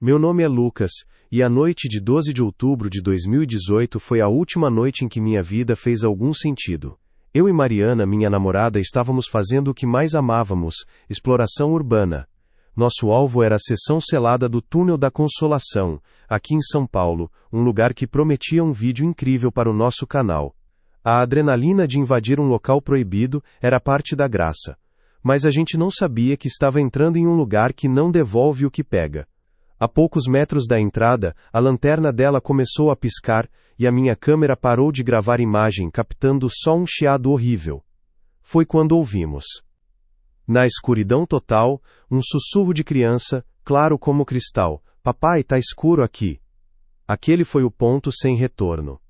Meu nome é Lucas, e a noite de 12 de outubro de 2018 foi a última noite em que minha vida fez algum sentido. Eu e Mariana, minha namorada, estávamos fazendo o que mais amávamos, exploração urbana. Nosso alvo era a seção selada do Túnel da Consolação, aqui em São Paulo, um lugar que prometia um vídeo incrível para o nosso canal. A adrenalina de invadir um local proibido era parte da graça. Mas a gente não sabia que estava entrando em um lugar que não devolve o que pega. A poucos metros da entrada, a lanterna dela começou a piscar, e a minha câmera parou de gravar imagem, captando só um chiado horrível. Foi quando ouvimos. Na escuridão total, um sussurro de criança, claro como cristal: "Papai, tá escuro aqui." Aquele foi o ponto sem retorno.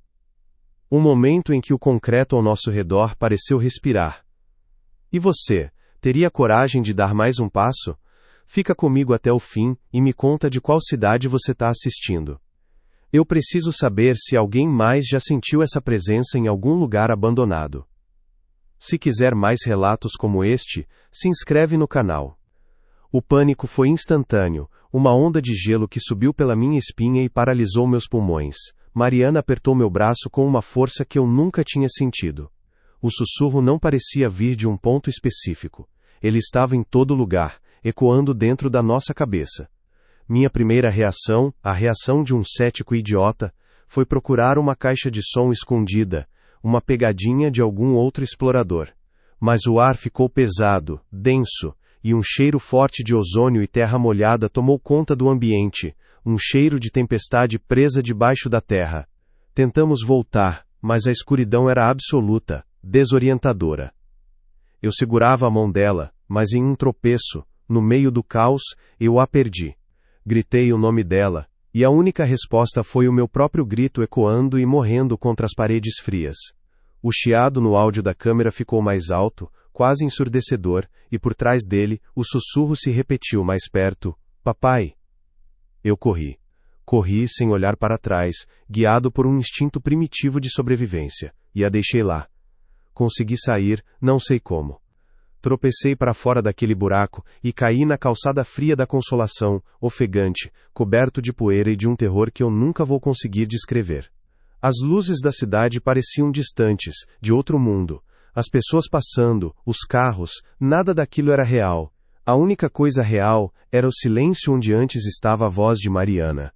Um momento em que o concreto ao nosso redor pareceu respirar. E você, teria coragem de dar mais um passo? Fica comigo até o fim e me conta de qual cidade você está assistindo. Eu preciso saber se alguém mais já sentiu essa presença em algum lugar abandonado. Se quiser mais relatos como este, se inscreve no canal. O pânico foi instantâneo, uma onda de gelo que subiu pela minha espinha e paralisou meus pulmões. Mariana apertou meu braço com uma força que eu nunca tinha sentido. O sussurro não parecia vir de um ponto específico. Ele estava em todo lugar, ecoando dentro da nossa cabeça. Minha primeira reação, a reação de um cético idiota, foi procurar uma caixa de som escondida, uma pegadinha de algum outro explorador. Mas o ar ficou pesado, denso, e um cheiro forte de ozônio e terra molhada tomou conta do ambiente, um cheiro de tempestade presa debaixo da terra. Tentamos voltar, mas a escuridão era absoluta, desorientadora. Eu segurava a mão dela, mas em um tropeço, no meio do caos, eu a perdi. Gritei o nome dela, e a única resposta foi o meu próprio grito ecoando e morrendo contra as paredes frias. O chiado no áudio da câmera ficou mais alto, quase ensurdecedor, e por trás dele, o sussurro se repetiu mais perto: "Papai." Eu corri. Corri sem olhar para trás, guiado por um instinto primitivo de sobrevivência, e a deixei lá. Consegui sair, não sei como. Tropecei para fora daquele buraco e caí na calçada fria da Consolação, ofegante, coberto de poeira e de um terror que eu nunca vou conseguir descrever. As luzes da cidade pareciam distantes, de outro mundo. As pessoas passando, os carros, nada daquilo era real. A única coisa real era o silêncio onde antes estava a voz de Mariana.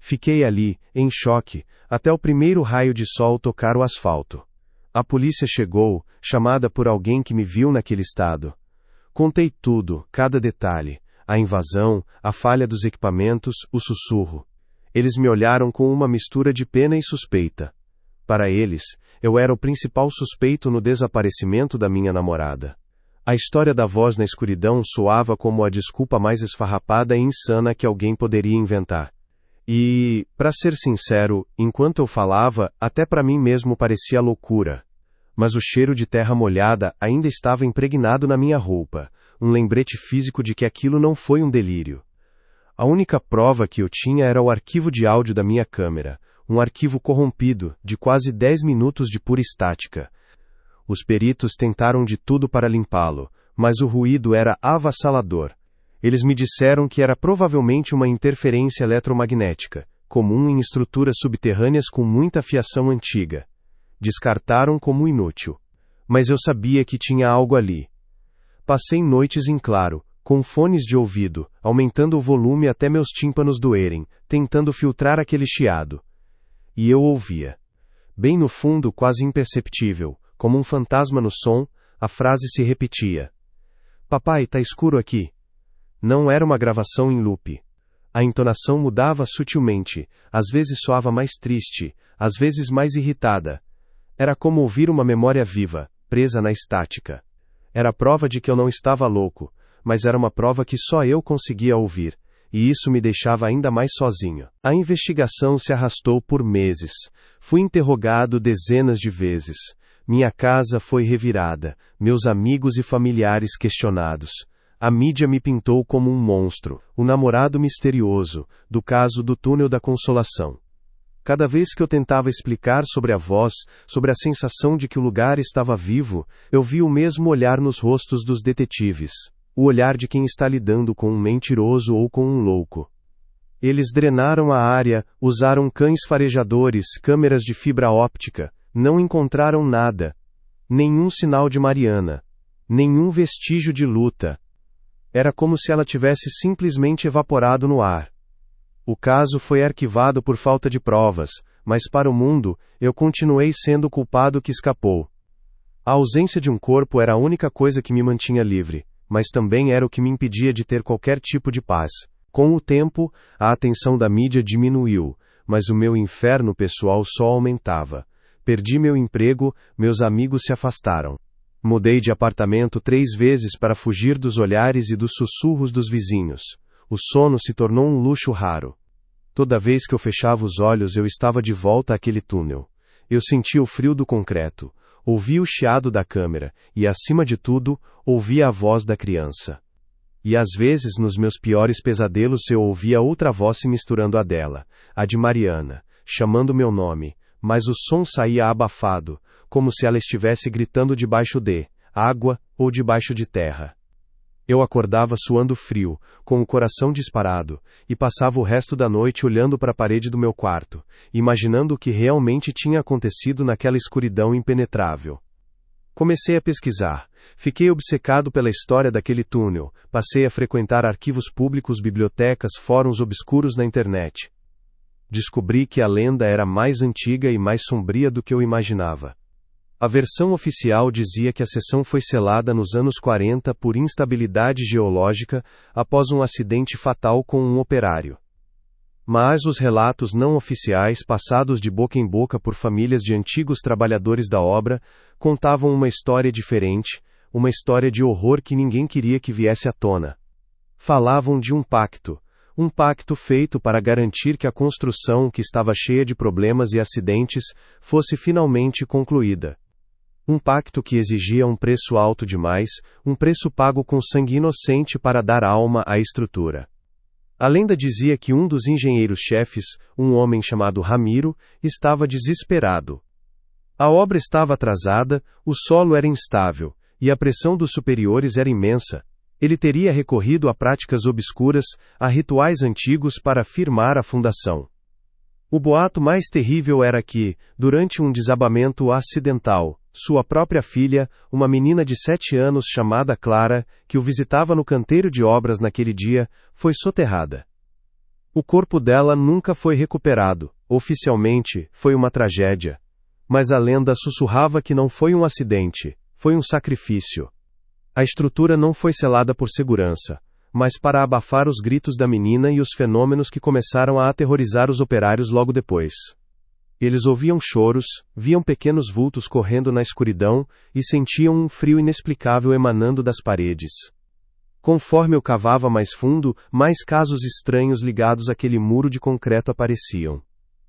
Fiquei ali, em choque, até o primeiro raio de sol tocar o asfalto. A polícia chegou, chamada por alguém que me viu naquele estado. Contei tudo, cada detalhe, a invasão, a falha dos equipamentos, o sussurro. Eles me olharam com uma mistura de pena e suspeita. Para eles, eu era o principal suspeito no desaparecimento da minha namorada. A história da voz na escuridão soava como a desculpa mais esfarrapada e insana que alguém poderia inventar. E, para ser sincero, enquanto eu falava, até para mim mesmo parecia loucura. Mas o cheiro de terra molhada ainda estava impregnado na minha roupa, um lembrete físico de que aquilo não foi um delírio. A única prova que eu tinha era o arquivo de áudio da minha câmera, um arquivo corrompido, de quase 10 minutos de pura estática. Os peritos tentaram de tudo para limpá-lo, mas o ruído era avassalador. Eles me disseram que era provavelmente uma interferência eletromagnética, comum em estruturas subterrâneas com muita fiação antiga. Descartaram como inútil. Mas eu sabia que tinha algo ali. Passei noites em claro, com fones de ouvido, aumentando o volume até meus tímpanos doerem, tentando filtrar aquele chiado. E eu ouvia. Bem no fundo, quase imperceptível, como um fantasma no som, a frase se repetia: "Papai, tá escuro aqui." Não era uma gravação em loop. A entonação mudava sutilmente, às vezes soava mais triste, às vezes mais irritada. Era como ouvir uma memória viva, presa na estática. Era prova de que eu não estava louco, mas era uma prova que só eu conseguia ouvir, e isso me deixava ainda mais sozinho. A investigação se arrastou por meses. Fui interrogado dezenas de vezes. Minha casa foi revirada, meus amigos e familiares questionados. A mídia me pintou como um monstro, o namorado misterioso, do caso do Túnel da Consolação. Cada vez que eu tentava explicar sobre a voz, sobre a sensação de que o lugar estava vivo, eu via o mesmo olhar nos rostos dos detetives. O olhar de quem está lidando com um mentiroso ou com um louco. Eles drenaram a área, usaram cães farejadores, câmeras de fibra óptica, não encontraram nada. Nenhum sinal de Mariana. Nenhum vestígio de luta. Era como se ela tivesse simplesmente evaporado no ar. O caso foi arquivado por falta de provas, mas para o mundo, eu continuei sendo o culpado que escapou. A ausência de um corpo era a única coisa que me mantinha livre, mas também era o que me impedia de ter qualquer tipo de paz. Com o tempo, a atenção da mídia diminuiu, mas o meu inferno pessoal só aumentava. Perdi meu emprego, meus amigos se afastaram. Mudei de apartamento 3 vezes para fugir dos olhares e dos sussurros dos vizinhos. O sono se tornou um luxo raro. Toda vez que eu fechava os olhos eu estava de volta àquele túnel. Eu sentia o frio do concreto, ouvia o chiado da câmera e, acima de tudo, ouvia a voz da criança. E às vezes, nos meus piores pesadelos, eu ouvia outra voz se misturando à dela, a de Mariana, chamando meu nome, mas o som saía abafado, como se ela estivesse gritando debaixo de água ou debaixo de terra. Eu acordava suando frio, com o coração disparado, e passava o resto da noite olhando para a parede do meu quarto, imaginando o que realmente tinha acontecido naquela escuridão impenetrável. Comecei a pesquisar, fiquei obcecado pela história daquele túnel, passei a frequentar arquivos públicos, bibliotecas, fóruns obscuros na internet. Descobri que a lenda era mais antiga e mais sombria do que eu imaginava. A versão oficial dizia que a seção foi selada nos anos 40 por instabilidade geológica após um acidente fatal com um operário. Mas os relatos não oficiais, passados de boca em boca por famílias de antigos trabalhadores da obra, contavam uma história diferente, uma história de horror que ninguém queria que viesse à tona. Falavam de um pacto feito para garantir que a construção, que estava cheia de problemas e acidentes, fosse finalmente concluída. Um pacto que exigia um preço alto demais, um preço pago com sangue inocente para dar alma à estrutura. A lenda dizia que um dos engenheiros-chefes, um homem chamado Ramiro, estava desesperado. A obra estava atrasada, o solo era instável, e a pressão dos superiores era imensa. Ele teria recorrido a práticas obscuras, a rituais antigos para firmar a fundação. O boato mais terrível era que, durante um desabamento acidental, sua própria filha, uma menina de 7 anos chamada Clara, que o visitava no canteiro de obras naquele dia, foi soterrada. O corpo dela nunca foi recuperado. Oficialmente, foi uma tragédia. Mas a lenda sussurrava que não foi um acidente, foi um sacrifício. A estrutura não foi selada por segurança, mas para abafar os gritos da menina e os fenômenos que começaram a aterrorizar os operários logo depois. Eles ouviam choros, viam pequenos vultos correndo na escuridão e sentiam um frio inexplicável emanando das paredes. Conforme eu cavava mais fundo, mais casos estranhos ligados àquele muro de concreto apareciam.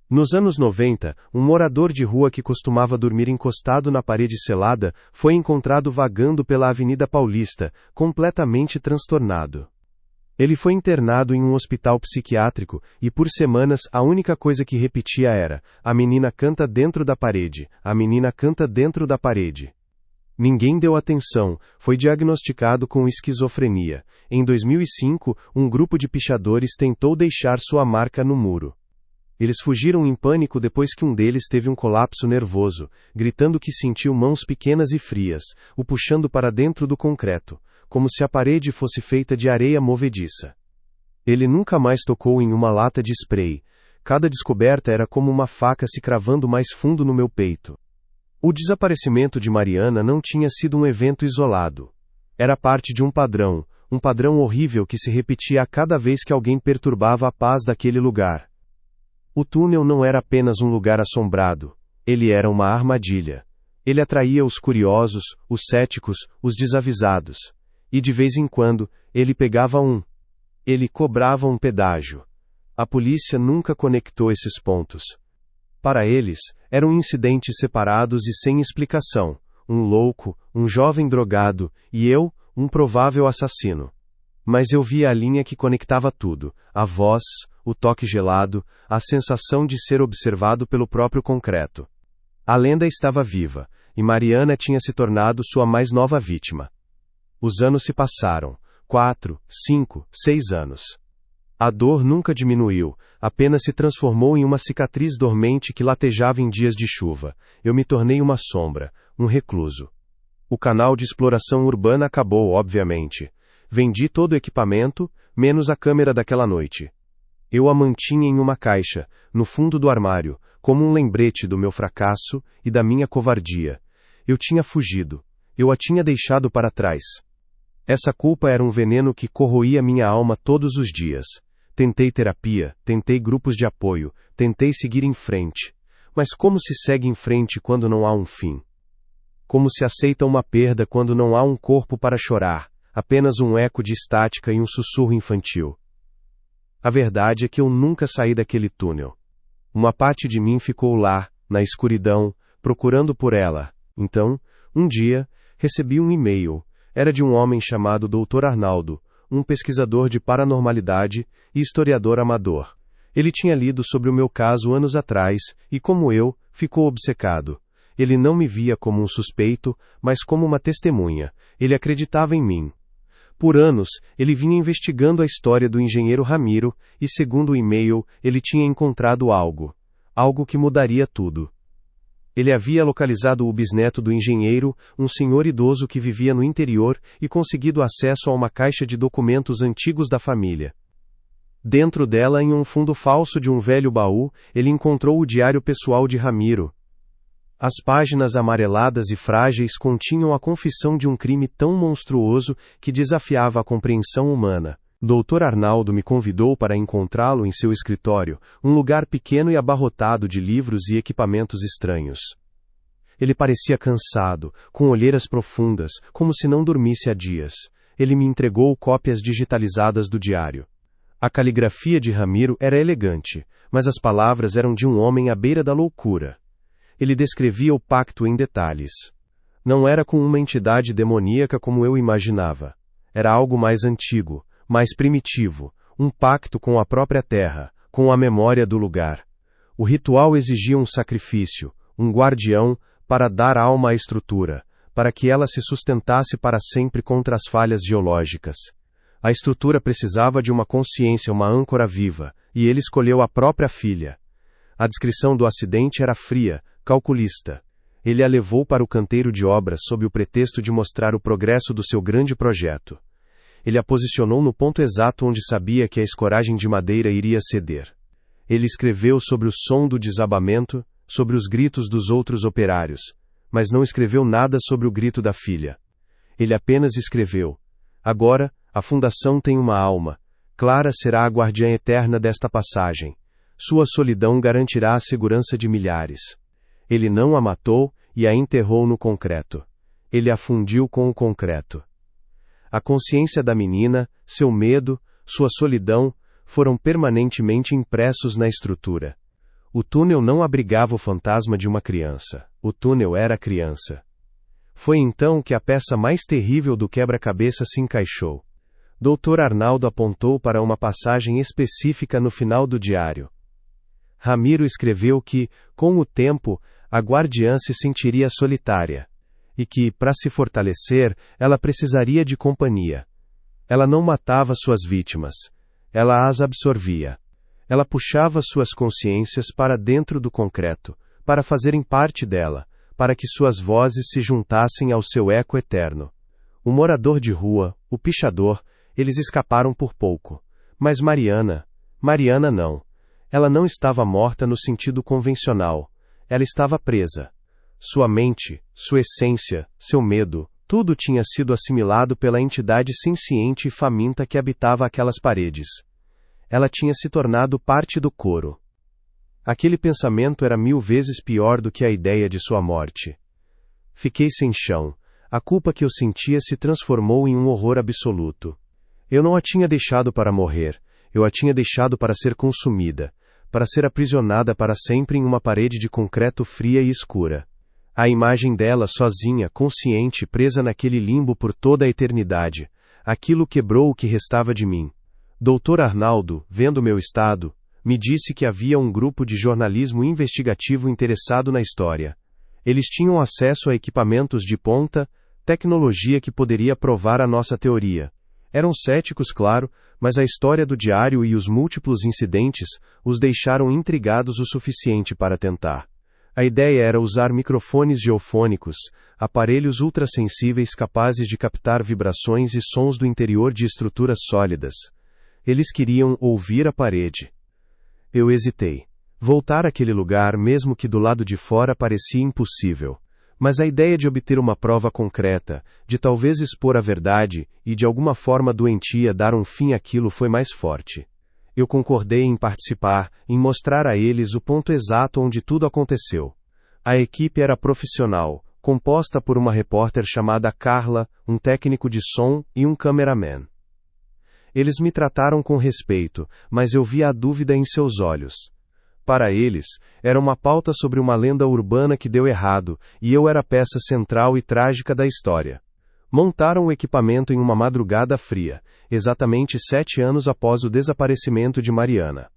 Nos anos 90, um morador de rua que costumava dormir encostado na parede selada foi encontrado vagando pela Avenida Paulista, completamente transtornado. Ele foi internado em um hospital psiquiátrico, e por semanas a única coisa que repetia era: a menina canta dentro da parede, a menina canta dentro da parede. Ninguém deu atenção, foi diagnosticado com esquizofrenia. Em 2005, um grupo de pichadores tentou deixar sua marca no muro. Eles fugiram em pânico depois que um deles teve um colapso nervoso, gritando que sentiu mãos pequenas e frias, o puxando para dentro do concreto, como se a parede fosse feita de areia movediça. Ele nunca mais tocou em uma lata de spray. Cada descoberta era como uma faca se cravando mais fundo no meu peito. O desaparecimento de Mariana não tinha sido um evento isolado. Era parte de um padrão horrível que se repetia a cada vez que alguém perturbava a paz daquele lugar. O túnel não era apenas um lugar assombrado, ele era uma armadilha. Ele atraía os curiosos, os céticos, os desavisados. E de vez em quando, ele pegava ele cobrava um pedágio. A polícia nunca conectou esses pontos. Para eles, eram incidentes separados e sem explicação. Um louco, um jovem drogado, e eu, um provável assassino. Mas eu via a linha que conectava tudo, a voz, o toque gelado, a sensação de ser observado pelo próprio concreto. A lenda estava viva, e Mariana tinha se tornado sua mais nova vítima. Os anos se passaram, 4, 5, 6 anos. A dor nunca diminuiu, apenas se transformou em uma cicatriz dormente que latejava em dias de chuva. Eu me tornei uma sombra, um recluso. O canal de exploração urbana acabou, obviamente. Vendi todo o equipamento, menos a câmera daquela noite. Eu a mantinha em uma caixa, no fundo do armário, como um lembrete do meu fracasso e da minha covardia. Eu tinha fugido. Eu a tinha deixado para trás. Essa culpa era um veneno que corroía minha alma todos os dias. Tentei terapia, tentei grupos de apoio, tentei seguir em frente. Mas como se segue em frente quando não há um fim? Como se aceita uma perda quando não há um corpo para chorar, apenas um eco de estática e um sussurro infantil? A verdade é que eu nunca saí daquele túnel. Uma parte de mim ficou lá, na escuridão, procurando por ela. Então, um dia, recebi um e-mail. Era de um homem chamado Dr. Arnaldo, um pesquisador de paranormalidade e historiador amador. Ele tinha lido sobre o meu caso anos atrás e, como eu, ficou obcecado. Ele não me via como um suspeito, mas como uma testemunha. Ele acreditava em mim. Por anos, ele vinha investigando a história do engenheiro Ramiro e, segundo o e-mail, ele tinha encontrado algo. Algo que mudaria tudo. Ele havia localizado o bisneto do engenheiro, um senhor idoso que vivia no interior, e conseguido acesso a uma caixa de documentos antigos da família. Dentro dela, em um fundo falso de um velho baú, ele encontrou o diário pessoal de Ramiro. As páginas amareladas e frágeis continham a confissão de um crime tão monstruoso que desafiava a compreensão humana. Dr. Arnaldo me convidou para encontrá-lo em seu escritório, um lugar pequeno e abarrotado de livros e equipamentos estranhos. Ele parecia cansado, com olheiras profundas, como se não dormisse há dias. Ele me entregou cópias digitalizadas do diário. A caligrafia de Ramiro era elegante, mas as palavras eram de um homem à beira da loucura. Ele descrevia o pacto em detalhes. Não era com uma entidade demoníaca como eu imaginava. Era algo mais antigo, mais primitivo, um pacto com a própria terra, com a memória do lugar. O ritual exigia um sacrifício, um guardião, para dar alma à estrutura, para que ela se sustentasse para sempre contra as falhas geológicas. A estrutura precisava de uma consciência, uma âncora viva, e ele escolheu a própria filha. A descrição do acidente era fria, calculista. Ele a levou para o canteiro de obras sob o pretexto de mostrar o progresso do seu grande projeto. Ele a posicionou no ponto exato onde sabia que a escoragem de madeira iria ceder. Ele escreveu sobre o som do desabamento, sobre os gritos dos outros operários, mas não escreveu nada sobre o grito da filha. Ele apenas escreveu: agora, a fundação tem uma alma. Clara será a guardiã eterna desta passagem. Sua solidão garantirá a segurança de milhares. Ele não a matou e a enterrou no concreto. Ele a fundiu com o concreto. A consciência da menina, seu medo, sua solidão, foram permanentemente impressos na estrutura. O túnel não abrigava o fantasma de uma criança. O túnel era a criança. Foi então que a peça mais terrível do quebra-cabeça se encaixou. Dr. Arnaldo apontou para uma passagem específica no final do diário. Ramiro escreveu que, com o tempo, a guardiã se sentiria solitária. E que, para se fortalecer, ela precisaria de companhia. Ela não matava suas vítimas. Ela as absorvia. Ela puxava suas consciências para dentro do concreto, para fazerem parte dela, para que suas vozes se juntassem ao seu eco eterno. O morador de rua, o pichador, eles escaparam por pouco. Mas Mariana não. Ela não estava morta no sentido convencional. Ela estava presa. Sua mente, sua essência, seu medo, tudo tinha sido assimilado pela entidade senciente e faminta que habitava aquelas paredes. Ela tinha se tornado parte do coro. Aquele pensamento era 1000 vezes pior do que a ideia de sua morte. Fiquei sem chão. A culpa que eu sentia se transformou em um horror absoluto. Eu não a tinha deixado para morrer. Eu a tinha deixado para ser consumida, para ser aprisionada para sempre em uma parede de concreto fria e escura. A imagem dela sozinha, consciente, presa naquele limbo por toda a eternidade. Aquilo quebrou o que restava de mim. Dr. Arnaldo, vendo meu estado, me disse que havia um grupo de jornalismo investigativo interessado na história. Eles tinham acesso a equipamentos de ponta, tecnologia que poderia provar a nossa teoria. Eram céticos, claro, mas a história do diário e os múltiplos incidentes os deixaram intrigados o suficiente para tentar. A ideia era usar microfones geofônicos, aparelhos ultrassensíveis capazes de captar vibrações e sons do interior de estruturas sólidas. Eles queriam ouvir a parede. Eu hesitei. Voltar àquele lugar, mesmo que do lado de fora, parecia impossível. Mas a ideia de obter uma prova concreta, de talvez expor a verdade e de alguma forma doentia dar um fim àquilo foi mais forte. Eu concordei em participar, em mostrar a eles o ponto exato onde tudo aconteceu. A equipe era profissional, composta por uma repórter chamada Carla, um técnico de som e um cameraman. Eles me trataram com respeito, mas eu via a dúvida em seus olhos. Para eles, era uma pauta sobre uma lenda urbana que deu errado, e eu era a peça central e trágica da história. Montaram o equipamento em uma madrugada fria, exatamente 7 anos após o desaparecimento de Mariana.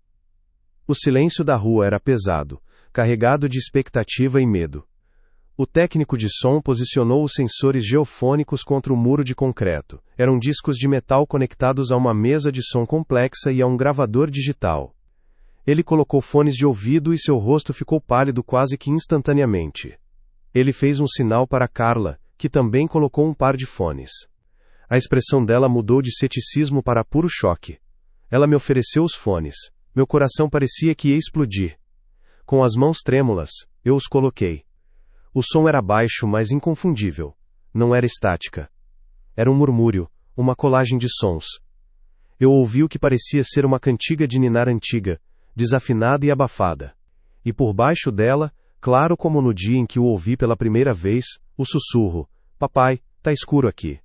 O silêncio da rua era pesado, carregado de expectativa e medo. O técnico de som posicionou os sensores geofônicos contra o muro de concreto. Eram discos de metal conectados a uma mesa de som complexa e a um gravador digital. Ele colocou fones de ouvido e seu rosto ficou pálido quase que instantaneamente. Ele fez um sinal para Carla, que também colocou um par de fones. A expressão dela mudou de ceticismo para puro choque. Ela me ofereceu os fones. Meu coração parecia que ia explodir. Com as mãos trêmulas, eu os coloquei. O som era baixo, mas inconfundível. Não era estática. Era um murmúrio, uma colagem de sons. Eu ouvi o que parecia ser uma cantiga de ninar antiga, desafinada e abafada. E por baixo dela, claro como no dia em que o ouvi pela primeira vez, o sussurro: "Papai, tá escuro aqui."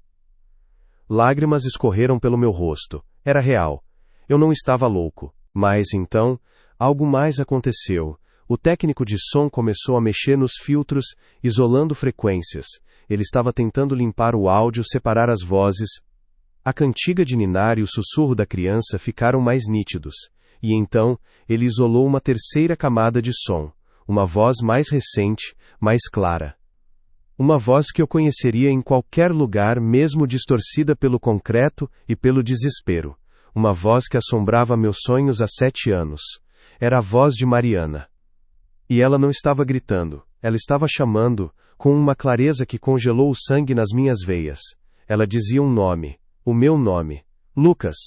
Lágrimas escorreram pelo meu rosto. Era real. Eu não estava louco. Mas então, algo mais aconteceu. O técnico de som começou a mexer nos filtros, isolando frequências. Ele estava tentando limpar o áudio, separar as vozes. A cantiga de ninar e o sussurro da criança ficaram mais nítidos. E então, ele isolou uma terceira camada de som. Uma voz mais recente, mais clara. Uma voz que eu conheceria em qualquer lugar, mesmo distorcida pelo concreto e pelo desespero. Uma voz que assombrava meus sonhos há 7 anos. Era a voz de Mariana. E ela não estava gritando. Ela estava chamando, com uma clareza que congelou o sangue nas minhas veias. Ela dizia um nome. O meu nome. Lucas.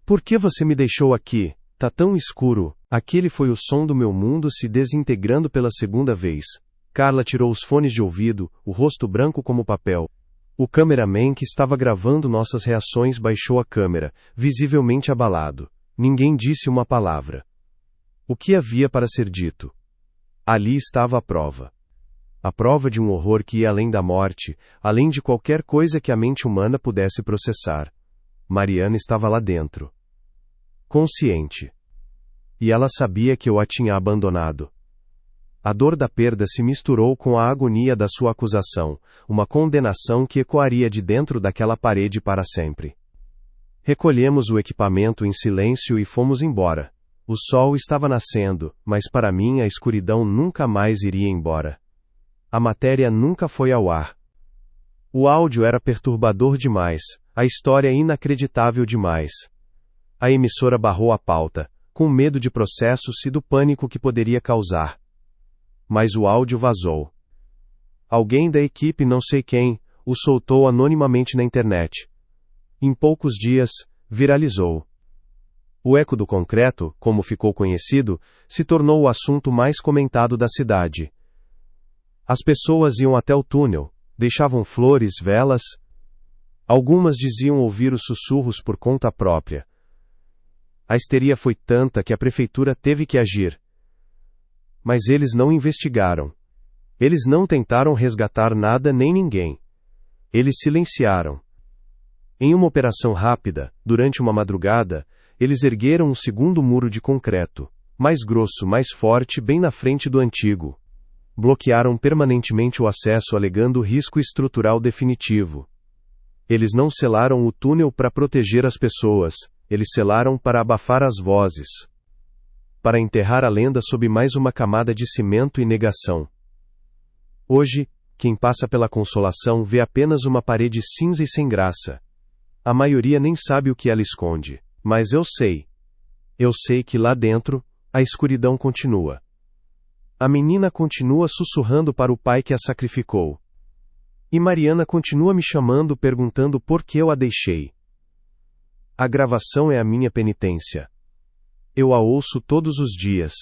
Por que você me deixou aqui? Tá tão escuro. Aquele foi o som do meu mundo se desintegrando pela segunda vez. Carla tirou os fones de ouvido, o rosto branco como papel. O cameraman que estava gravando nossas reações baixou a câmera, visivelmente abalado. Ninguém disse uma palavra. O que havia para ser dito? Ali estava a prova. A prova de um horror que ia além da morte, além de qualquer coisa que a mente humana pudesse processar. Mariana estava lá dentro. Consciente. E ela sabia que eu a tinha abandonado. A dor da perda se misturou com a agonia da sua acusação, uma condenação que ecoaria de dentro daquela parede para sempre. Recolhemos o equipamento em silêncio e fomos embora. O sol estava nascendo, mas para mim a escuridão nunca mais iria embora. A matéria nunca foi ao ar. O áudio era perturbador demais, a história inacreditável demais. A emissora barrou a pauta, com medo de processos e do pânico que poderia causar. Mas o áudio vazou. Alguém da equipe, não sei quem, o soltou anonimamente na internet. Em poucos dias, viralizou. O eco do concreto, como ficou conhecido, se tornou o assunto mais comentado da cidade. As pessoas iam até o túnel, deixavam flores, velas. Algumas diziam ouvir os sussurros por conta própria. A histeria foi tanta que a prefeitura teve que agir. Mas eles não investigaram. Eles não tentaram resgatar nada nem ninguém. Eles silenciaram. Em uma operação rápida, durante uma madrugada, eles ergueram um segundo muro de concreto, mais grosso, mais forte, bem na frente do antigo. Bloquearam permanentemente o acesso alegando risco estrutural definitivo. Eles não selaram o túnel para proteger as pessoas, eles selaram para abafar as vozes. Para enterrar a lenda sob mais uma camada de cimento e negação. Hoje, quem passa pela Consolação vê apenas uma parede cinza e sem graça. A maioria nem sabe o que ela esconde. Mas eu sei que lá dentro, a escuridão continua. A menina continua sussurrando para o pai que a sacrificou. E Mariana continua me chamando perguntando por que eu a deixei. A gravação é a minha penitência. Eu a ouço todos os dias.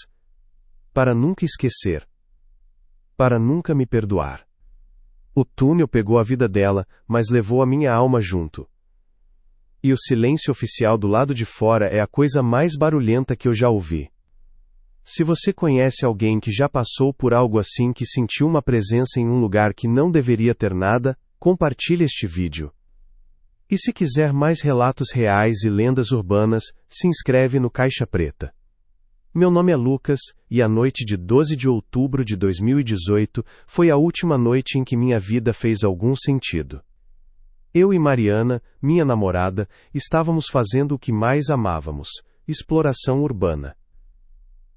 Para nunca esquecer. Para nunca me perdoar. O túnel pegou a vida dela, mas levou a minha alma junto. E o silêncio oficial do lado de fora é a coisa mais barulhenta que eu já ouvi. Se você conhece alguém que já passou por algo assim, que sentiu uma presença em um lugar que não deveria ter nada, compartilhe este vídeo. E se quiser mais relatos reais e lendas urbanas, se inscreve no Caixa Preta. Meu nome é Lucas, e a noite de 12 de outubro de 2018 foi a última noite em que minha vida fez algum sentido. Eu e Mariana, minha namorada, estávamos fazendo o que mais amávamos: exploração urbana.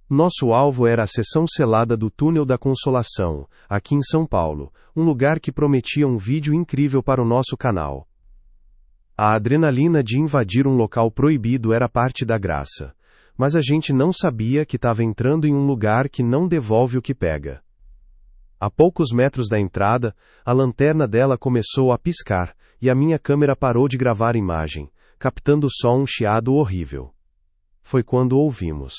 Nosso alvo era a seção selada do Túnel da Consolação, aqui em São Paulo, um lugar que prometia um vídeo incrível para o nosso canal. A adrenalina de invadir um local proibido era parte da graça, mas a gente não sabia que estava entrando em um lugar que não devolve o que pega. A poucos metros da entrada, a lanterna dela começou a piscar, e a minha câmera parou de gravar a imagem, captando só um chiado horrível. Foi quando ouvimos.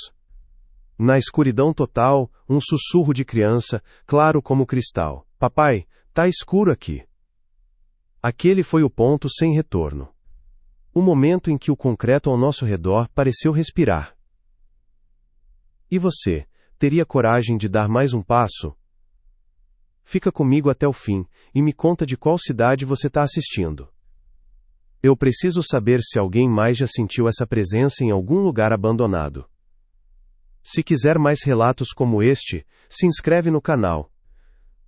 Na escuridão total, um sussurro de criança, claro como cristal: "Papai, tá escuro aqui." Aquele foi o ponto sem retorno. O momento em que o concreto ao nosso redor pareceu respirar. E você, teria coragem de dar mais um passo? Fica comigo até o fim, e me conta de qual cidade você está assistindo. Eu preciso saber se alguém mais já sentiu essa presença em algum lugar abandonado. Se quiser mais relatos como este, se inscreve no canal.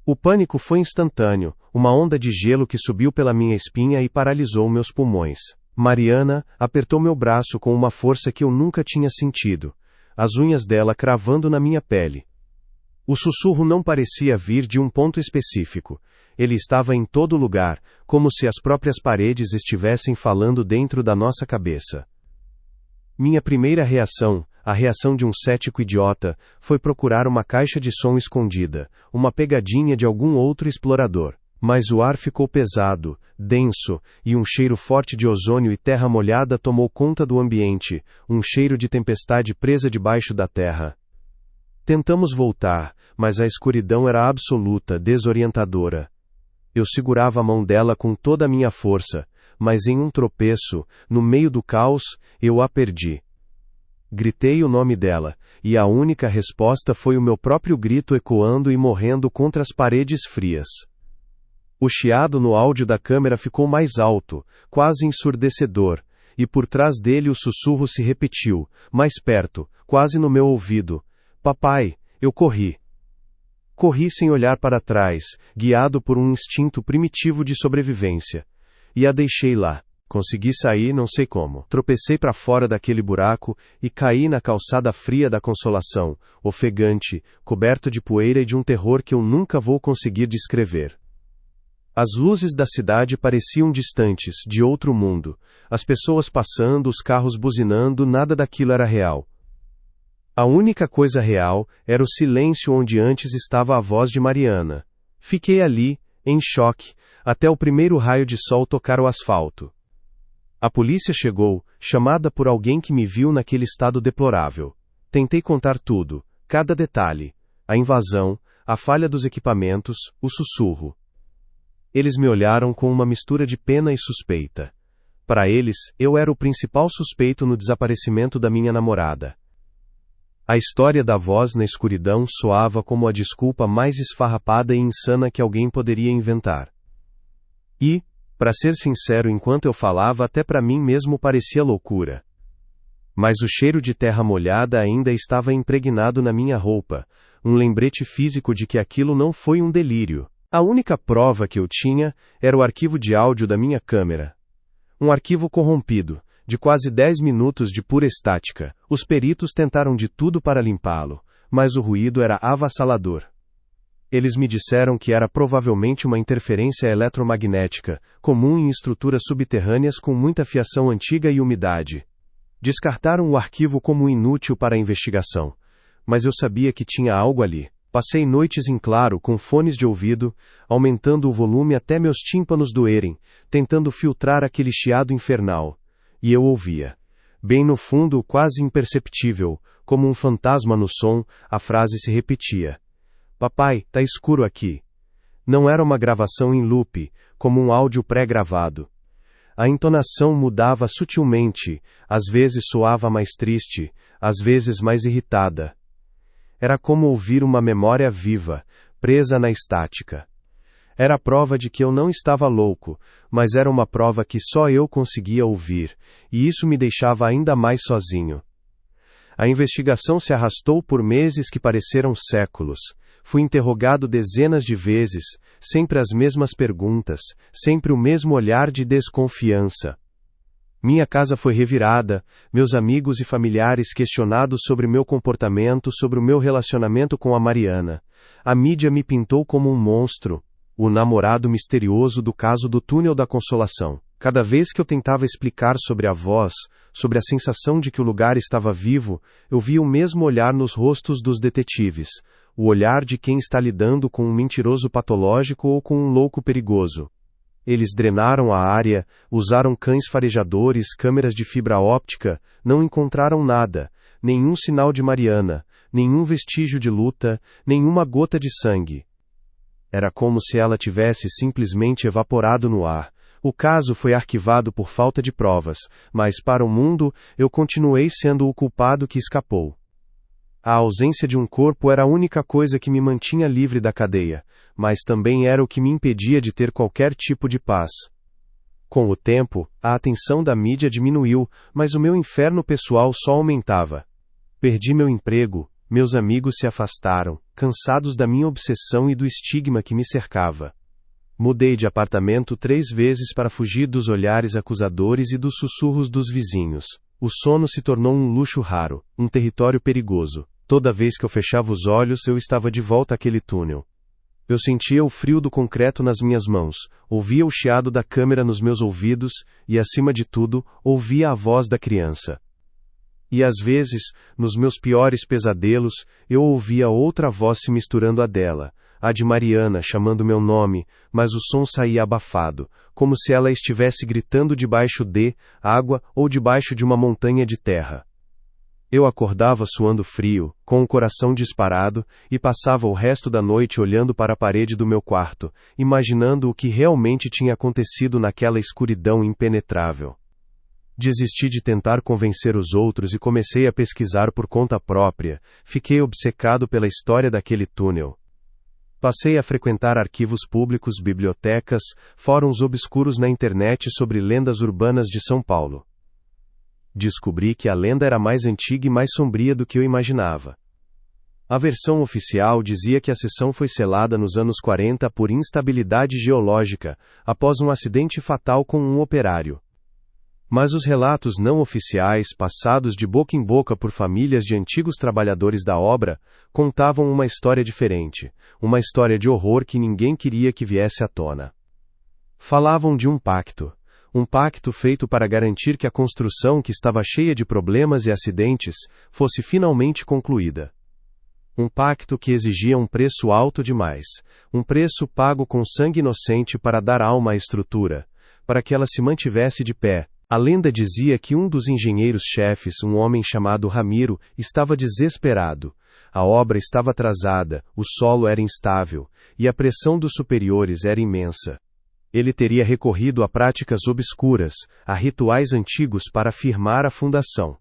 O pânico foi instantâneo, uma onda de gelo que subiu pela minha espinha e paralisou meus pulmões. Mariana apertou meu braço com uma força que eu nunca tinha sentido, as unhas dela cravando na minha pele. O sussurro não parecia vir de um ponto específico, ele estava em todo lugar, como se as próprias paredes estivessem falando dentro da nossa cabeça. Minha primeira reação, a reação de um cético idiota, foi procurar uma caixa de som escondida, uma pegadinha de algum outro explorador. Mas o ar ficou pesado, denso, e um cheiro forte de ozônio e terra molhada tomou conta do ambiente, um cheiro de tempestade presa debaixo da terra. Tentamos voltar, mas a escuridão era absoluta, desorientadora. Eu segurava a mão dela com toda a minha força, mas em um tropeço, no meio do caos, eu a perdi. Gritei o nome dela, e a única resposta foi o meu próprio grito ecoando e morrendo contra as paredes frias. O chiado no áudio da câmera ficou mais alto, quase ensurdecedor, e por trás dele o sussurro se repetiu, mais perto, quase no meu ouvido: "Papai, eu corri." Corri sem olhar para trás, guiado por um instinto primitivo de sobrevivência. E a deixei lá. Consegui sair não sei como. Tropecei para fora daquele buraco e caí na calçada fria da Consolação, ofegante, coberto de poeira e de um terror que eu nunca vou conseguir descrever. As luzes da cidade pareciam distantes, de outro mundo. As pessoas passando, os carros buzinando, nada daquilo era real. A única coisa real era o silêncio onde antes estava a voz de Mariana. Fiquei ali, em choque, até o primeiro raio de sol tocar o asfalto. A polícia chegou, chamada por alguém que me viu naquele estado deplorável. Tentei contar tudo, cada detalhe: a invasão, a falha dos equipamentos, o sussurro. Eles me olharam com uma mistura de pena e suspeita. Para eles, eu era o principal suspeito no desaparecimento da minha namorada. A história da voz na escuridão soava como a desculpa mais esfarrapada e insana que alguém poderia inventar. E, para ser sincero, enquanto eu falava, até para mim mesmo parecia loucura. Mas o cheiro de terra molhada ainda estava impregnado na minha roupa, um lembrete físico de que aquilo não foi um delírio. A única prova que eu tinha era o arquivo de áudio da minha câmera. Um arquivo corrompido, de quase 10 minutos de pura estática. Os peritos tentaram de tudo para limpá-lo, mas o ruído era avassalador. Eles me disseram que era provavelmente uma interferência eletromagnética, comum em estruturas subterrâneas com muita fiação antiga e umidade. Descartaram o arquivo como inútil para a investigação, mas eu sabia que tinha algo ali. Passei noites em claro com fones de ouvido, aumentando o volume até meus tímpanos doerem, tentando filtrar aquele chiado infernal. E eu ouvia. Bem no fundo, quase imperceptível, como um fantasma no som, a frase se repetia. Papai, tá escuro aqui. Não era uma gravação em loop, como um áudio pré-gravado. A entonação mudava sutilmente, às vezes soava mais triste, às vezes mais irritada. Era como ouvir uma memória viva, presa na estática. Era a prova de que eu não estava louco, mas era uma prova que só eu conseguia ouvir, e isso me deixava ainda mais sozinho. A investigação se arrastou por meses que pareceram séculos. Fui interrogado dezenas de vezes, sempre as mesmas perguntas, sempre o mesmo olhar de desconfiança. Minha casa foi revirada, meus amigos e familiares questionados sobre meu comportamento, sobre o meu relacionamento com a Mariana. A mídia me pintou como um monstro, o namorado misterioso do caso do Túnel da Consolação. Cada vez que eu tentava explicar sobre a voz, sobre a sensação de que o lugar estava vivo, eu via o mesmo olhar nos rostos dos detetives, o olhar de quem está lidando com um mentiroso patológico ou com um louco perigoso. Eles drenaram a área, usaram cães farejadores, câmeras de fibra óptica, não encontraram nada, nenhum sinal de Mariana, nenhum vestígio de luta, nenhuma gota de sangue. Era como se ela tivesse simplesmente evaporado no ar. O caso foi arquivado por falta de provas, mas para o mundo, eu continuei sendo o culpado que escapou. A ausência de um corpo era a única coisa que me mantinha livre da cadeia, mas também era o que me impedia de ter qualquer tipo de paz. Com o tempo, a atenção da mídia diminuiu, mas o meu inferno pessoal só aumentava. Perdi meu emprego, meus amigos se afastaram, cansados da minha obsessão e do estigma que me cercava. Mudei de apartamento 3 vezes para fugir dos olhares acusadores e dos sussurros dos vizinhos. O sono se tornou um luxo raro, um território perigoso. Toda vez que eu fechava os olhos, eu estava de volta àquele túnel. Eu sentia o frio do concreto nas minhas mãos, ouvia o chiado da câmera nos meus ouvidos e, acima de tudo, ouvia a voz da criança. E às vezes, nos meus piores pesadelos, eu ouvia outra voz se misturando à dela, a de Mariana chamando meu nome, mas o som saía abafado, como se ela estivesse gritando debaixo de água ou debaixo de uma montanha de terra. Eu acordava suando frio, com o coração disparado, e passava o resto da noite olhando para a parede do meu quarto, imaginando o que realmente tinha acontecido naquela escuridão impenetrável. Desisti de tentar convencer os outros e comecei a pesquisar por conta própria. Fiquei obcecado pela história daquele túnel. Passei a frequentar arquivos públicos, bibliotecas, fóruns obscuros na internet sobre lendas urbanas de São Paulo. Descobri que a lenda era mais antiga e mais sombria do que eu imaginava. A versão oficial dizia que a seção foi selada nos anos 40 por instabilidade geológica, após um acidente fatal com um operário. Mas os relatos não oficiais, passados de boca em boca por famílias de antigos trabalhadores da obra, contavam uma história diferente, uma história de horror que ninguém queria que viesse à tona. Falavam de um pacto feito para garantir que a construção, que estava cheia de problemas e acidentes, fosse finalmente concluída. Um pacto que exigia um preço alto demais, um preço pago com sangue inocente para dar alma à estrutura, para que ela se mantivesse de pé. A lenda dizia que um dos engenheiros-chefes, um homem chamado Ramiro, estava desesperado. A obra estava atrasada, o solo era instável, e a pressão dos superiores era imensa. Ele teria recorrido a práticas obscuras, a rituais antigos para firmar a fundação.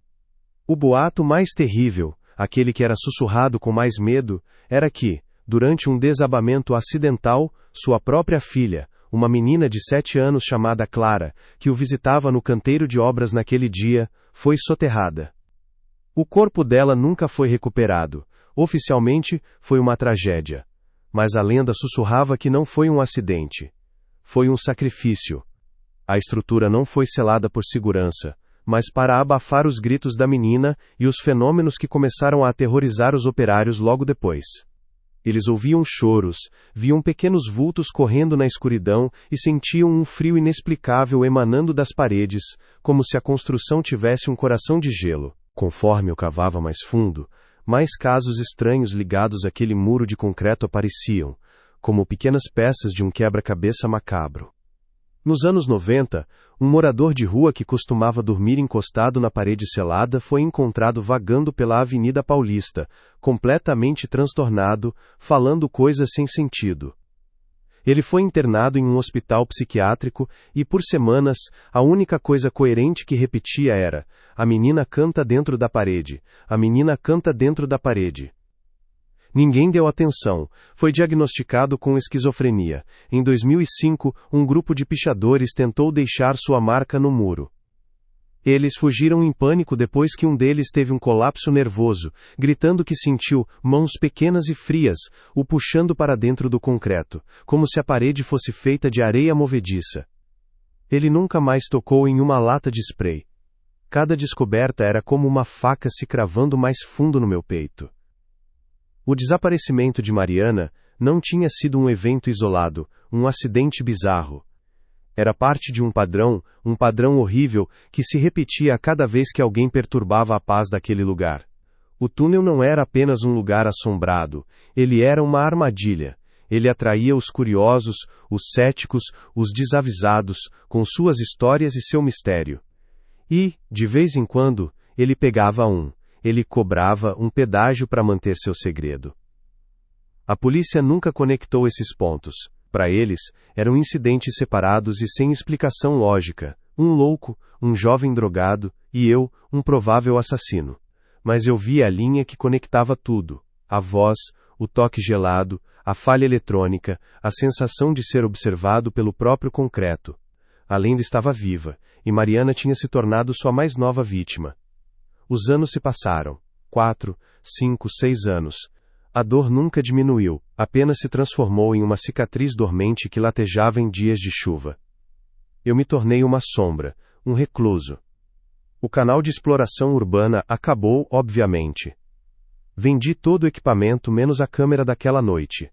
O boato mais terrível, aquele que era sussurrado com mais medo, era que, durante um desabamento acidental, sua própria filha, uma menina de 7 anos chamada Clara, que o visitava no canteiro de obras naquele dia, foi soterrada. O corpo dela nunca foi recuperado. Oficialmente, foi uma tragédia. Mas a lenda sussurrava que não foi um acidente. Foi um sacrifício. A estrutura não foi selada por segurança, mas para abafar os gritos da menina e os fenômenos que começaram a aterrorizar os operários logo depois. Eles ouviam choros, viam pequenos vultos correndo na escuridão e sentiam um frio inexplicável emanando das paredes, como se a construção tivesse um coração de gelo. Conforme eu cavava mais fundo, mais casos estranhos ligados àquele muro de concreto apareciam, como pequenas peças de um quebra-cabeça macabro. Nos anos 90, um morador de rua que costumava dormir encostado na parede selada foi encontrado vagando pela Avenida Paulista, completamente transtornado, falando coisas sem sentido. Ele foi internado em um hospital psiquiátrico e, por semanas, a única coisa coerente que repetia era: "A menina canta dentro da parede, a menina canta dentro da parede." Ninguém deu atenção. Foi diagnosticado com esquizofrenia. Em 2005, um grupo de pichadores tentou deixar sua marca no muro. Eles fugiram em pânico depois que um deles teve um colapso nervoso, gritando que sentiu mãos pequenas e frias o puxando para dentro do concreto, como se a parede fosse feita de areia movediça. Ele nunca mais tocou em uma lata de spray. Cada descoberta era como uma faca se cravando mais fundo no meu peito. O desaparecimento de Mariana não tinha sido um evento isolado, um acidente bizarro. Era parte de um padrão horrível que se repetia a cada vez que alguém perturbava a paz daquele lugar. O túnel não era apenas um lugar assombrado, ele era uma armadilha. Ele atraía os curiosos, os céticos, os desavisados, com suas histórias e seu mistério. E, de vez em quando, ele pegava ele cobrava um pedágio para manter seu segredo. A polícia nunca conectou esses pontos. Para eles, eram incidentes separados e sem explicação lógica. Um louco, um jovem drogado, e eu, um provável assassino. Mas eu via a linha que conectava tudo. A voz, o toque gelado, a falha eletrônica, a sensação de ser observado pelo próprio concreto. A lenda estava viva, e Mariana tinha se tornado sua mais nova vítima. Os anos se passaram. 4, 5, 6 anos. A dor nunca diminuiu, apenas se transformou em uma cicatriz dormente que latejava em dias de chuva. Eu me tornei uma sombra, um recluso. O canal de exploração urbana acabou, obviamente. Vendi todo o equipamento menos a câmera daquela noite.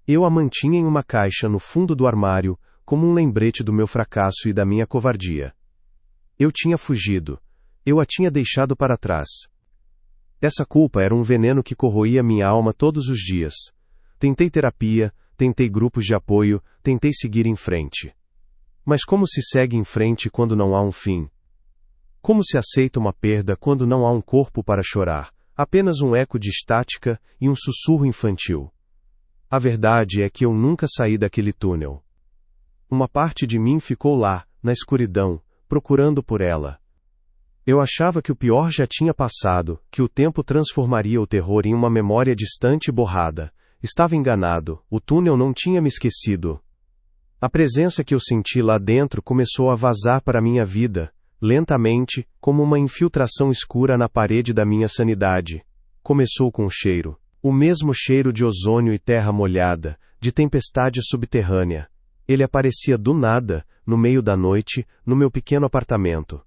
Eu a mantinha em uma caixa no fundo do armário, como um lembrete do meu fracasso e da minha covardia. Eu tinha fugido. Eu a tinha deixado para trás. Essa culpa era um veneno que corroía minha alma todos os dias. Tentei terapia, tentei grupos de apoio, tentei seguir em frente. Mas como se segue em frente quando não há um fim? Como se aceita uma perda quando não há um corpo para chorar? Apenas um eco de estática e um sussurro infantil. A verdade é que eu nunca saí daquele túnel. Uma parte de mim ficou lá, na escuridão, procurando por ela. Eu achava que o pior já tinha passado, que o tempo transformaria o terror em uma memória distante e borrada. Estava enganado, o túnel não tinha me esquecido. A presença que eu senti lá dentro começou a vazar para minha vida, lentamente, como uma infiltração escura na parede da minha sanidade. Começou com o cheiro. O mesmo cheiro de ozônio e terra molhada, de tempestade subterrânea. Ele aparecia do nada, no meio da noite, no meu pequeno apartamento.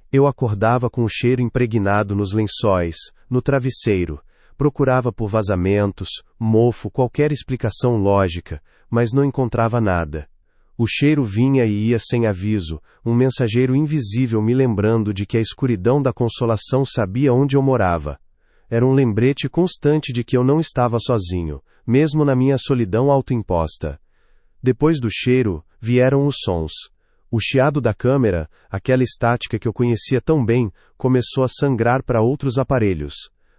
Eu acordava com o cheiro impregnado nos lençóis, no travesseiro, procurava por vazamentos, mofo, qualquer explicação lógica, mas não encontrava nada. O cheiro vinha e ia sem aviso, um mensageiro invisível me lembrando de que a escuridão da consolação sabia onde eu morava. Era um lembrete constante de que eu não estava sozinho, mesmo na minha solidão autoimposta. Depois do cheiro, vieram os sons. O chiado da câmera, aquela estática que eu conhecia tão bem, começou a sangrar para outros aparelhos.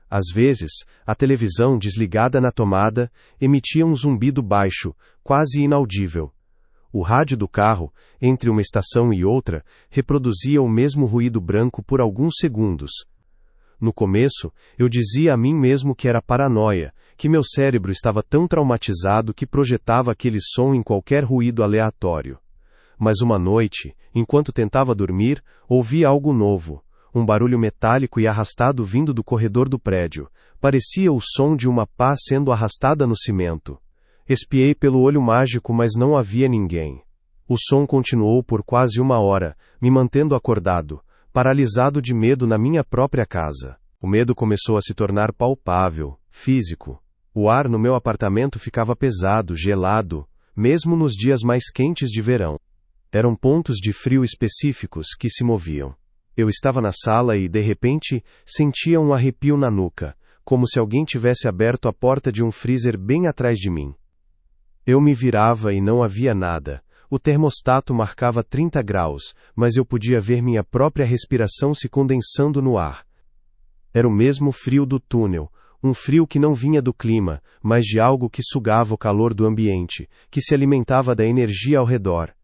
Às vezes, a televisão desligada na tomada emitia um zumbido baixo, quase inaudível. O rádio do carro, entre uma estação e outra, reproduzia o mesmo ruído branco por alguns segundos. No começo, eu dizia a mim mesmo que era paranoia, que meu cérebro estava tão traumatizado que projetava aquele som em qualquer ruído aleatório. Mas uma noite, enquanto tentava dormir, ouvi algo novo. Um barulho metálico e arrastado vindo do corredor do prédio. Parecia o som de uma pá sendo arrastada no cimento. Espiei pelo olho mágico, mas não havia ninguém. O som continuou por quase 1 hora, me mantendo acordado, paralisado de medo na minha própria casa. O medo começou a se tornar palpável, físico. O ar no meu apartamento ficava pesado, gelado, mesmo nos dias mais quentes de verão. Eram pontos de frio específicos que se moviam. Eu estava na sala e, de repente, sentia um arrepio na nuca, como se alguém tivesse aberto a porta de um freezer bem atrás de mim. Eu me virava e não havia nada. O termostato marcava 30 graus, mas eu podia ver minha própria respiração se condensando no ar. Era o mesmo frio do túnel, um frio que não vinha do clima, mas de algo que sugava o calor do ambiente, que se alimentava da energia ao redor.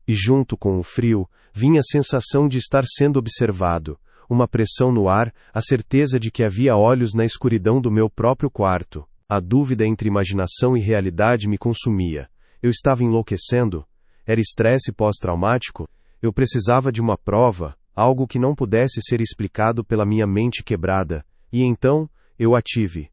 E junto com o frio, vinha a sensação de estar sendo observado, uma pressão no ar, a certeza de que havia olhos na escuridão do meu próprio quarto. A dúvida entre imaginação e realidade me consumia. Eu estava enlouquecendo? Era estresse pós-traumático? Eu precisava de uma prova, algo que não pudesse ser explicado pela minha mente quebrada, e então, eu a tive.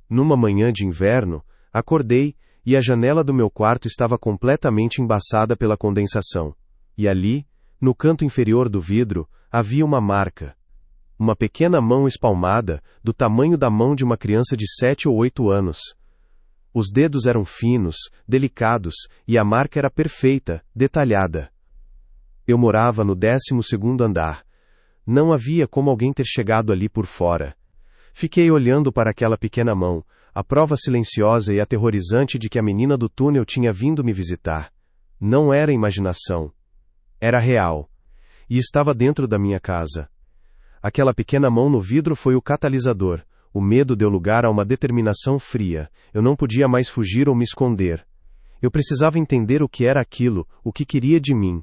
Numa manhã de inverno, acordei, e a janela do meu quarto estava completamente embaçada pela condensação. E ali, no canto inferior do vidro, havia uma marca. Uma pequena mão espalmada, do tamanho da mão de uma criança de 7 ou 8 anos. Os dedos eram finos, delicados, e a marca era perfeita, detalhada. Eu morava no 12º andar. Não havia como alguém ter chegado ali por fora. Fiquei olhando para aquela pequena mão, a prova silenciosa e aterrorizante de que a menina do túnel tinha vindo me visitar. Não era imaginação. Era real. E estava dentro da minha casa. Aquela pequena mão no vidro foi o catalisador. O medo deu lugar a uma determinação fria. Eu não podia mais fugir ou me esconder. Eu precisava entender o que era aquilo, o que queria de mim.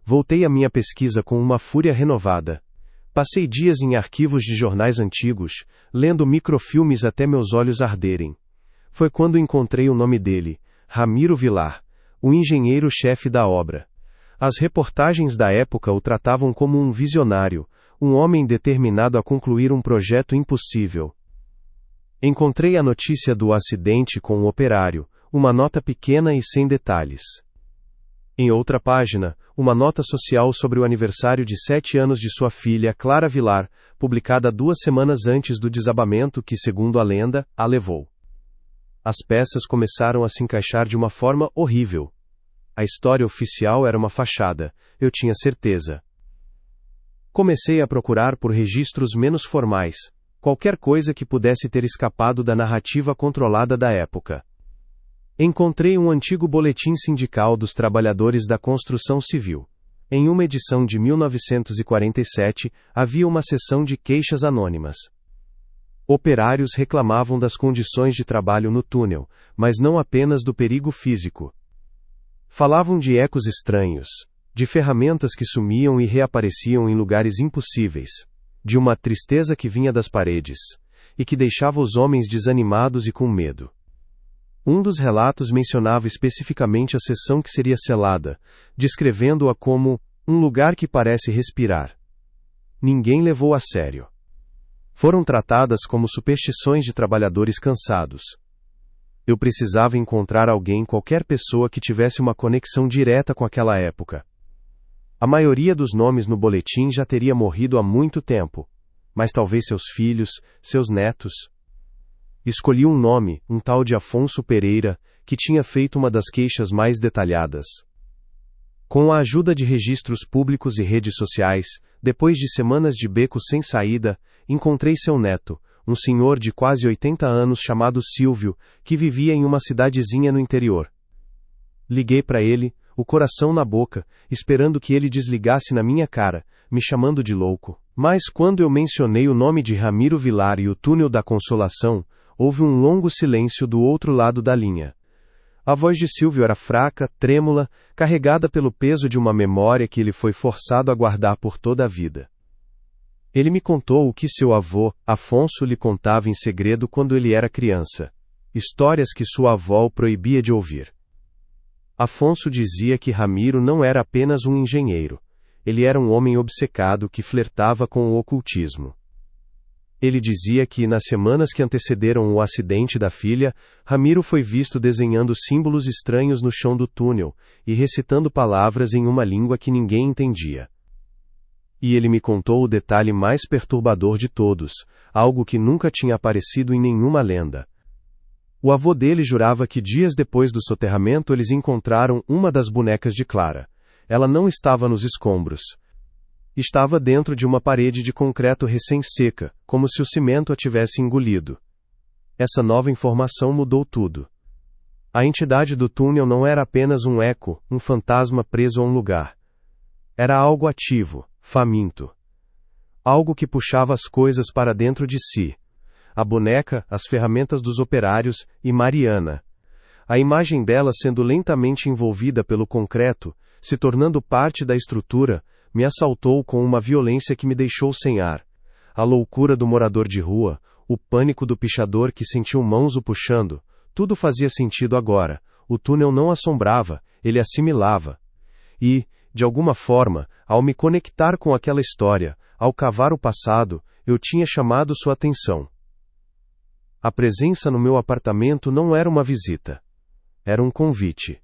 Voltei à minha pesquisa com uma fúria renovada. Passei dias em arquivos de jornais antigos, lendo microfilmes até meus olhos arderem. Foi quando encontrei o nome dele, Ramiro Vilar, o engenheiro-chefe da obra. As reportagens da época o tratavam como um visionário, um homem determinado a concluir um projeto impossível. Encontrei a notícia do acidente com o operário, uma nota pequena e sem detalhes. Em outra página, uma nota social sobre o aniversário de 7 anos de sua filha, Clara Vilar, publicada 2 semanas antes do desabamento que, segundo a lenda, a levou. As peças começaram a se encaixar de uma forma horrível. A história oficial era uma fachada, eu tinha certeza. Comecei a procurar por registros menos formais, qualquer coisa que pudesse ter escapado da narrativa controlada da época. Encontrei um antigo boletim sindical dos trabalhadores da construção civil. Em uma edição de 1947, havia uma seção de queixas anônimas. Operários reclamavam das condições de trabalho no túnel, mas não apenas do perigo físico. Falavam de ecos estranhos, de ferramentas que sumiam e reapareciam em lugares impossíveis, de uma tristeza que vinha das paredes, e que deixava os homens desanimados e com medo. Um dos relatos mencionava especificamente a seção que seria selada, descrevendo-a como um lugar que parece respirar. Ninguém levou a sério. Foram tratadas como superstições de trabalhadores cansados. Eu precisava encontrar alguém, qualquer pessoa que tivesse uma conexão direta com aquela época. A maioria dos nomes no boletim já teria morrido há muito tempo, mas talvez seus filhos, seus netos. Escolhi um nome, um tal de Afonso Pereira, que tinha feito uma das queixas mais detalhadas. Com a ajuda de registros públicos e redes sociais, depois de semanas de becos sem saída, encontrei seu neto, um senhor de quase 80 anos chamado Silvio, que vivia em uma cidadezinha no interior. Liguei para ele, o coração na boca, esperando que ele desligasse na minha cara, me chamando de louco. Mas quando eu mencionei o nome de Ramiro Vilar e o Túnel da Consolação, houve um longo silêncio do outro lado da linha. A voz de Silvio era fraca, trêmula, carregada pelo peso de uma memória que ele foi forçado a guardar por toda a vida. Ele me contou o que seu avô, Afonso, lhe contava em segredo quando ele era criança. Histórias que sua avó o proibia de ouvir. Afonso dizia que Ramiro não era apenas um engenheiro. Ele era um homem obcecado que flertava com o ocultismo. Ele dizia que, nas semanas que antecederam o acidente da filha, Ramiro foi visto desenhando símbolos estranhos no chão do túnel e recitando palavras em uma língua que ninguém entendia. E ele me contou o detalhe mais perturbador de todos, algo que nunca tinha aparecido em nenhuma lenda. O avô dele jurava que dias depois do soterramento eles encontraram uma das bonecas de Clara. Ela não estava nos escombros. Estava dentro de uma parede de concreto recém-seca, como se o cimento a tivesse engolido. Essa nova informação mudou tudo. A entidade do túnel não era apenas um eco, um fantasma preso a um lugar. Era algo ativo, faminto. Algo que puxava as coisas para dentro de si. A boneca, as ferramentas dos operários e Mariana. A imagem dela sendo lentamente envolvida pelo concreto, se tornando parte da estrutura, me assaltou com uma violência que me deixou sem ar. A loucura do morador de rua, o pânico do pichador que sentiu mãos o puxando, tudo fazia sentido agora. O túnel não assombrava, ele assimilava. E, de alguma forma, ao me conectar com aquela história, ao cavar o passado, eu tinha chamado sua atenção. A presença no meu apartamento não era uma visita. Era um convite.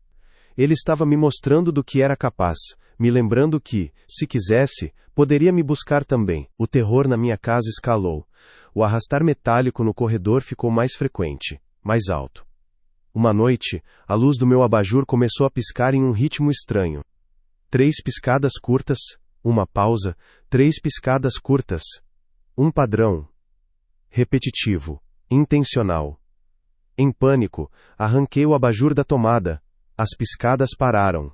Ele estava me mostrando do que era capaz, me lembrando que, se quisesse, poderia me buscar também. O terror na minha casa escalou. O arrastar metálico no corredor ficou mais frequente, mais alto. Uma noite, a luz do meu abajur começou a piscar em um ritmo estranho. 3 piscadas curtas, uma pausa, 3 piscadas curtas. Um padrão. Repetitivo. Intencional. Em pânico, arranquei o abajur da tomada. As piscadas pararam.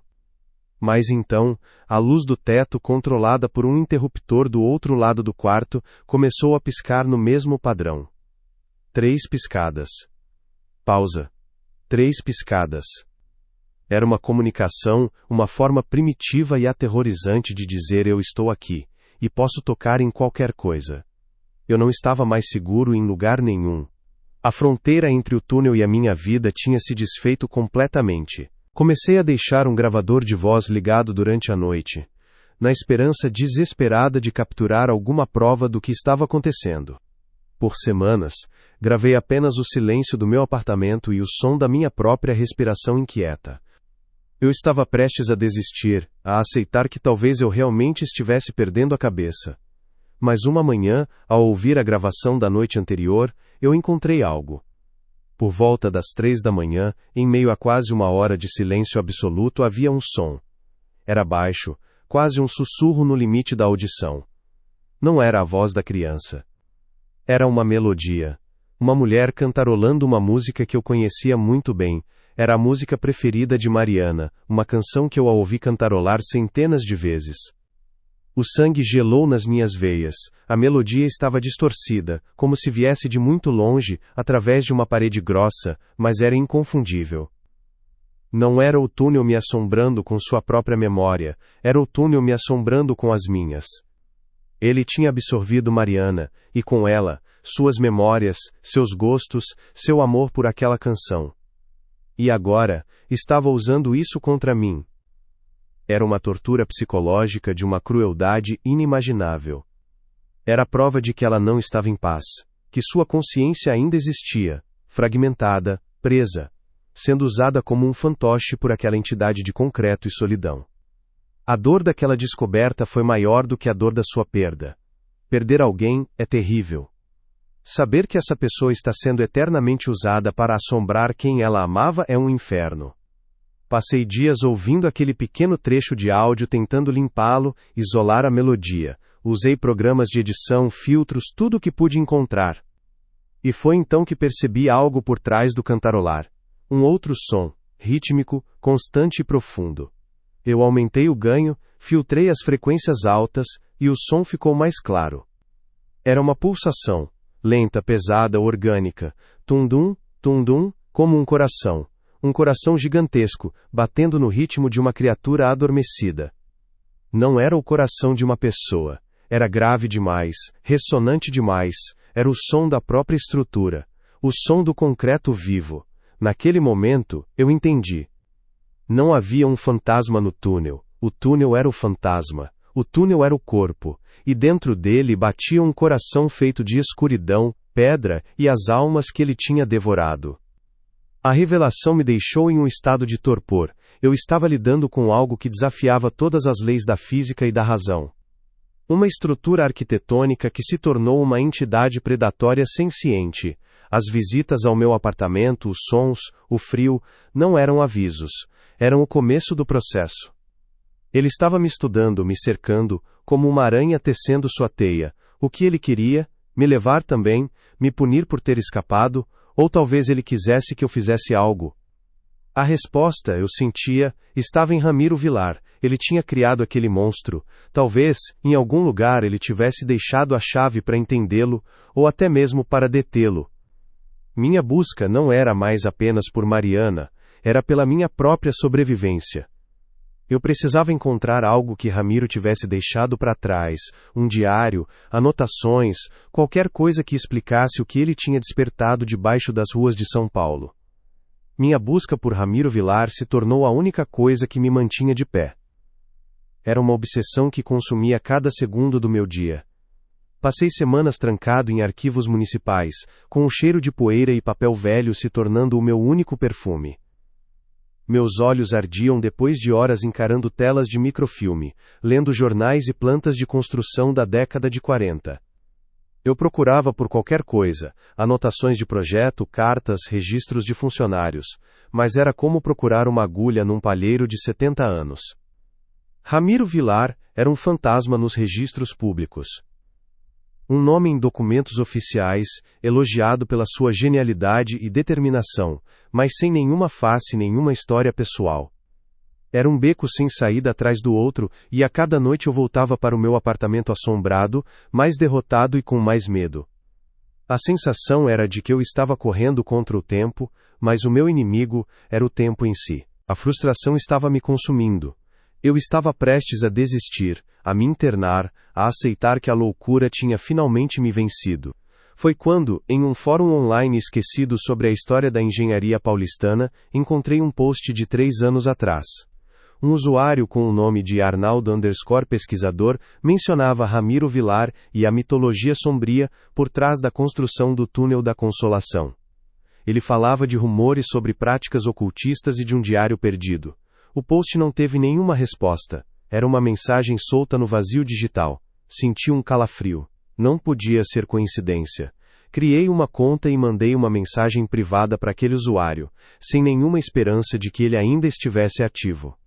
Mas então, a luz do teto, controlada por um interruptor do outro lado do quarto, começou a piscar no mesmo padrão. 3 piscadas. Pausa. 3 piscadas. Era uma comunicação, uma forma primitiva e aterrorizante de dizer eu estou aqui, e posso tocar em qualquer coisa. Eu não estava mais seguro em lugar nenhum. A fronteira entre o túnel e a minha vida tinha se desfeito completamente. Comecei a deixar um gravador de voz ligado durante a noite, na esperança desesperada de capturar alguma prova do que estava acontecendo. Por semanas, gravei apenas o silêncio do meu apartamento e o som da minha própria respiração inquieta. Eu estava prestes a desistir, a aceitar que talvez eu realmente estivesse perdendo a cabeça. Mas uma manhã, ao ouvir a gravação da noite anterior, eu encontrei algo. Por volta das 3 da manhã, em meio a quase uma hora de silêncio absoluto, havia um som. Era baixo, quase um sussurro no limite da audição. Não era a voz da criança. Era uma melodia. Uma mulher cantarolando uma música que eu conhecia muito bem. Era a música preferida de Mariana, uma canção que eu a ouvi cantarolar centenas de vezes. O sangue gelou nas minhas veias, a melodia estava distorcida, como se viesse de muito longe, através de uma parede grossa, mas era inconfundível. Não era o túnel me assombrando com sua própria memória, era o túnel me assombrando com as minhas. Ele tinha absorvido Mariana, e com ela, suas memórias, seus gostos, seu amor por aquela canção. E agora, estava usando isso contra mim. Era uma tortura psicológica de uma crueldade inimaginável. Era a prova de que ela não estava em paz, que sua consciência ainda existia, fragmentada, presa, sendo usada como um fantoche por aquela entidade de concreto e solidão. A dor daquela descoberta foi maior do que a dor da sua perda. Perder alguém é terrível. Saber que essa pessoa está sendo eternamente usada para assombrar quem ela amava é um inferno. Passei dias ouvindo aquele pequeno trecho de áudio tentando limpá-lo, isolar a melodia. Usei programas de edição, filtros, tudo o que pude encontrar. E foi então que percebi algo por trás do cantarolar. Um outro som, rítmico, constante e profundo. Eu aumentei o ganho, filtrei as frequências altas, e o som ficou mais claro. Era uma pulsação, lenta, pesada, orgânica, tum-dum, como um coração. Um coração gigantesco, batendo no ritmo de uma criatura adormecida. Não era o coração de uma pessoa. Era grave demais, ressonante demais. Era o som da própria estrutura. O som do concreto vivo. Naquele momento, eu entendi. Não havia um fantasma no túnel. O túnel era o fantasma. O túnel era o corpo. E dentro dele batia um coração feito de escuridão, pedra e as almas que ele tinha devorado. A revelação me deixou em um estado de torpor. Eu estava lidando com algo que desafiava todas as leis da física e da razão. Uma estrutura arquitetônica que se tornou uma entidade predatória senciente. As visitas ao meu apartamento, os sons, o frio, não eram avisos, eram o começo do processo. Ele estava me estudando, me cercando, como uma aranha tecendo sua teia. O que ele queria? Me levar também, me punir por ter escapado, ou talvez ele quisesse que eu fizesse algo. A resposta, eu sentia, estava em Ramiro Vilar. Ele tinha criado aquele monstro. Talvez, em algum lugar ele tivesse deixado a chave para entendê-lo, ou até mesmo para detê-lo. Minha busca não era mais apenas por Mariana, era pela minha própria sobrevivência. Eu precisava encontrar algo que Ramiro tivesse deixado para trás, um diário, anotações, qualquer coisa que explicasse o que ele tinha despertado debaixo das ruas de São Paulo. Minha busca por Ramiro Vilar se tornou a única coisa que me mantinha de pé. Era uma obsessão que consumia cada segundo do meu dia. Passei semanas trancado em arquivos municipais, com o cheiro de poeira e papel velho se tornando o meu único perfume. Meus olhos ardiam depois de horas encarando telas de microfilme, lendo jornais e plantas de construção da década de 40. Eu procurava por qualquer coisa, anotações de projeto, cartas, registros de funcionários, mas era como procurar uma agulha num palheiro de 70 anos. Ramiro Vilar era um fantasma nos registros públicos. Um nome em documentos oficiais, elogiado pela sua genialidade e determinação, mas sem nenhuma face, nenhuma história pessoal. Era um beco sem saída atrás do outro, e a cada noite eu voltava para o meu apartamento assombrado, mais derrotado e com mais medo. A sensação era de que eu estava correndo contra o tempo, mas o meu inimigo era o tempo em si. A frustração estava me consumindo. Eu estava prestes a desistir, a me internar, a aceitar que a loucura tinha finalmente me vencido. Foi quando, em um fórum online esquecido sobre a história da engenharia paulistana, encontrei um post de 3 anos atrás. Um usuário com o nome de Arnaldo_pesquisador mencionava Ramiro Vilar e a mitologia sombria por trás da construção do Túnel da Consolação. Ele falava de rumores sobre práticas ocultistas e de um diário perdido. O post não teve nenhuma resposta. Era uma mensagem solta no vazio digital. Senti um calafrio. Não podia ser coincidência. Criei uma conta e mandei uma mensagem privada para aquele usuário, sem nenhuma esperança de que ele ainda estivesse ativo.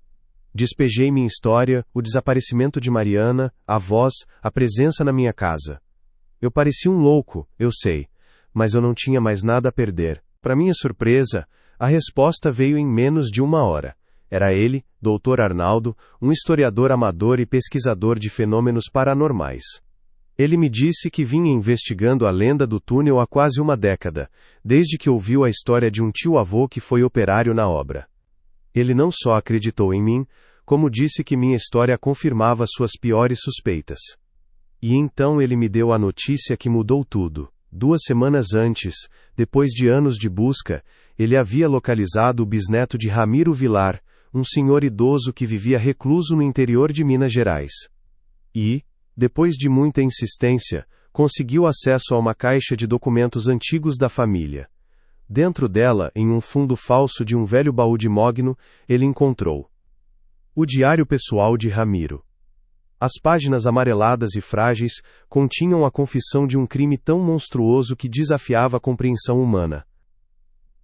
Despejei minha história, o desaparecimento de Mariana, a voz, a presença na minha casa. Eu parecia um louco, eu sei, mas eu não tinha mais nada a perder. Para minha surpresa, a resposta veio em menos de 1 hora. Era ele, Dr. Arnaldo, um historiador amador e pesquisador de fenômenos paranormais. Ele me disse que vinha investigando a lenda do túnel há quase 1 década, desde que ouviu a história de um tio-avô que foi operário na obra. Ele não só acreditou em mim, como disse que minha história confirmava suas piores suspeitas. E então ele me deu a notícia que mudou tudo. 2 semanas antes, depois de anos de busca, ele havia localizado o bisneto de Ramiro Vilar, um senhor idoso que vivia recluso no interior de Minas Gerais. E, depois de muita insistência, conseguiu acesso a uma caixa de documentos antigos da família. Dentro dela, em um fundo falso de um velho baú de mogno, ele encontrou o diário pessoal de Ramiro. As páginas amareladas e frágeis continham a confissão de um crime tão monstruoso que desafiava a compreensão humana.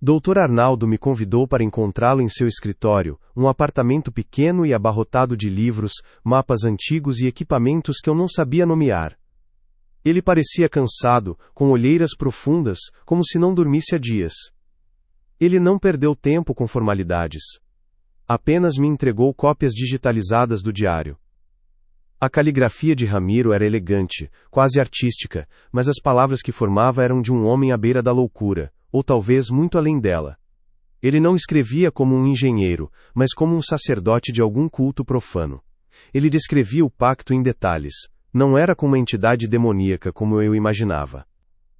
Dr. Arnaldo me convidou para encontrá-lo em seu escritório, um apartamento pequeno e abarrotado de livros, mapas antigos e equipamentos que eu não sabia nomear. Ele parecia cansado, com olheiras profundas, como se não dormisse há dias. Ele não perdeu tempo com formalidades. Apenas me entregou cópias digitalizadas do diário. A caligrafia de Ramiro era elegante, quase artística, mas as palavras que formava eram de um homem à beira da loucura, ou talvez muito além dela. Ele não escrevia como um engenheiro, mas como um sacerdote de algum culto profano. Ele descrevia o pacto em detalhes. Não era com uma entidade demoníaca como eu imaginava.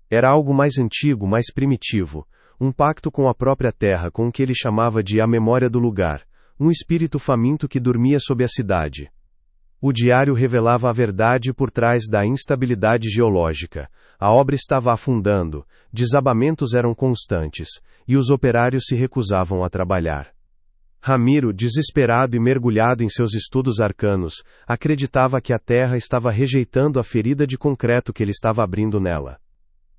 Era algo mais antigo, mais primitivo, um pacto com a própria terra, com o que ele chamava de a memória do lugar, um espírito faminto que dormia sob a cidade. O diário revelava a verdade por trás da instabilidade geológica. A obra estava afundando, desabamentos eram constantes, e os operários se recusavam a trabalhar. Ramiro, desesperado e mergulhado em seus estudos arcanos, acreditava que a terra estava rejeitando a ferida de concreto que ele estava abrindo nela.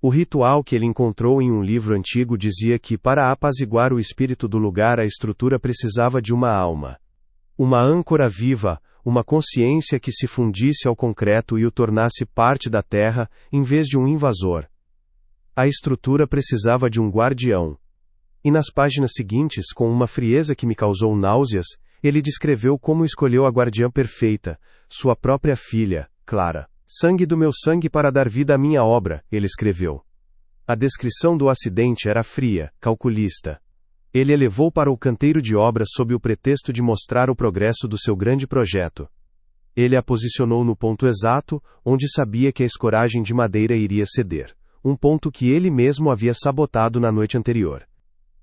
O ritual que ele encontrou em um livro antigo dizia que, para apaziguar o espírito do lugar, a estrutura precisava de uma alma. Uma âncora viva, uma consciência que se fundisse ao concreto e o tornasse parte da terra, em vez de um invasor. A estrutura precisava de um guardião. E nas páginas seguintes, com uma frieza que me causou náuseas, ele descreveu como escolheu a guardiã perfeita, sua própria filha, Clara. Sangue do meu sangue para dar vida à minha obra, ele escreveu. A descrição do acidente era fria, calculista. Ele a levou para o canteiro de obras sob o pretexto de mostrar o progresso do seu grande projeto. Ele a posicionou no ponto exato, onde sabia que a escoragem de madeira iria ceder, um ponto que ele mesmo havia sabotado na noite anterior.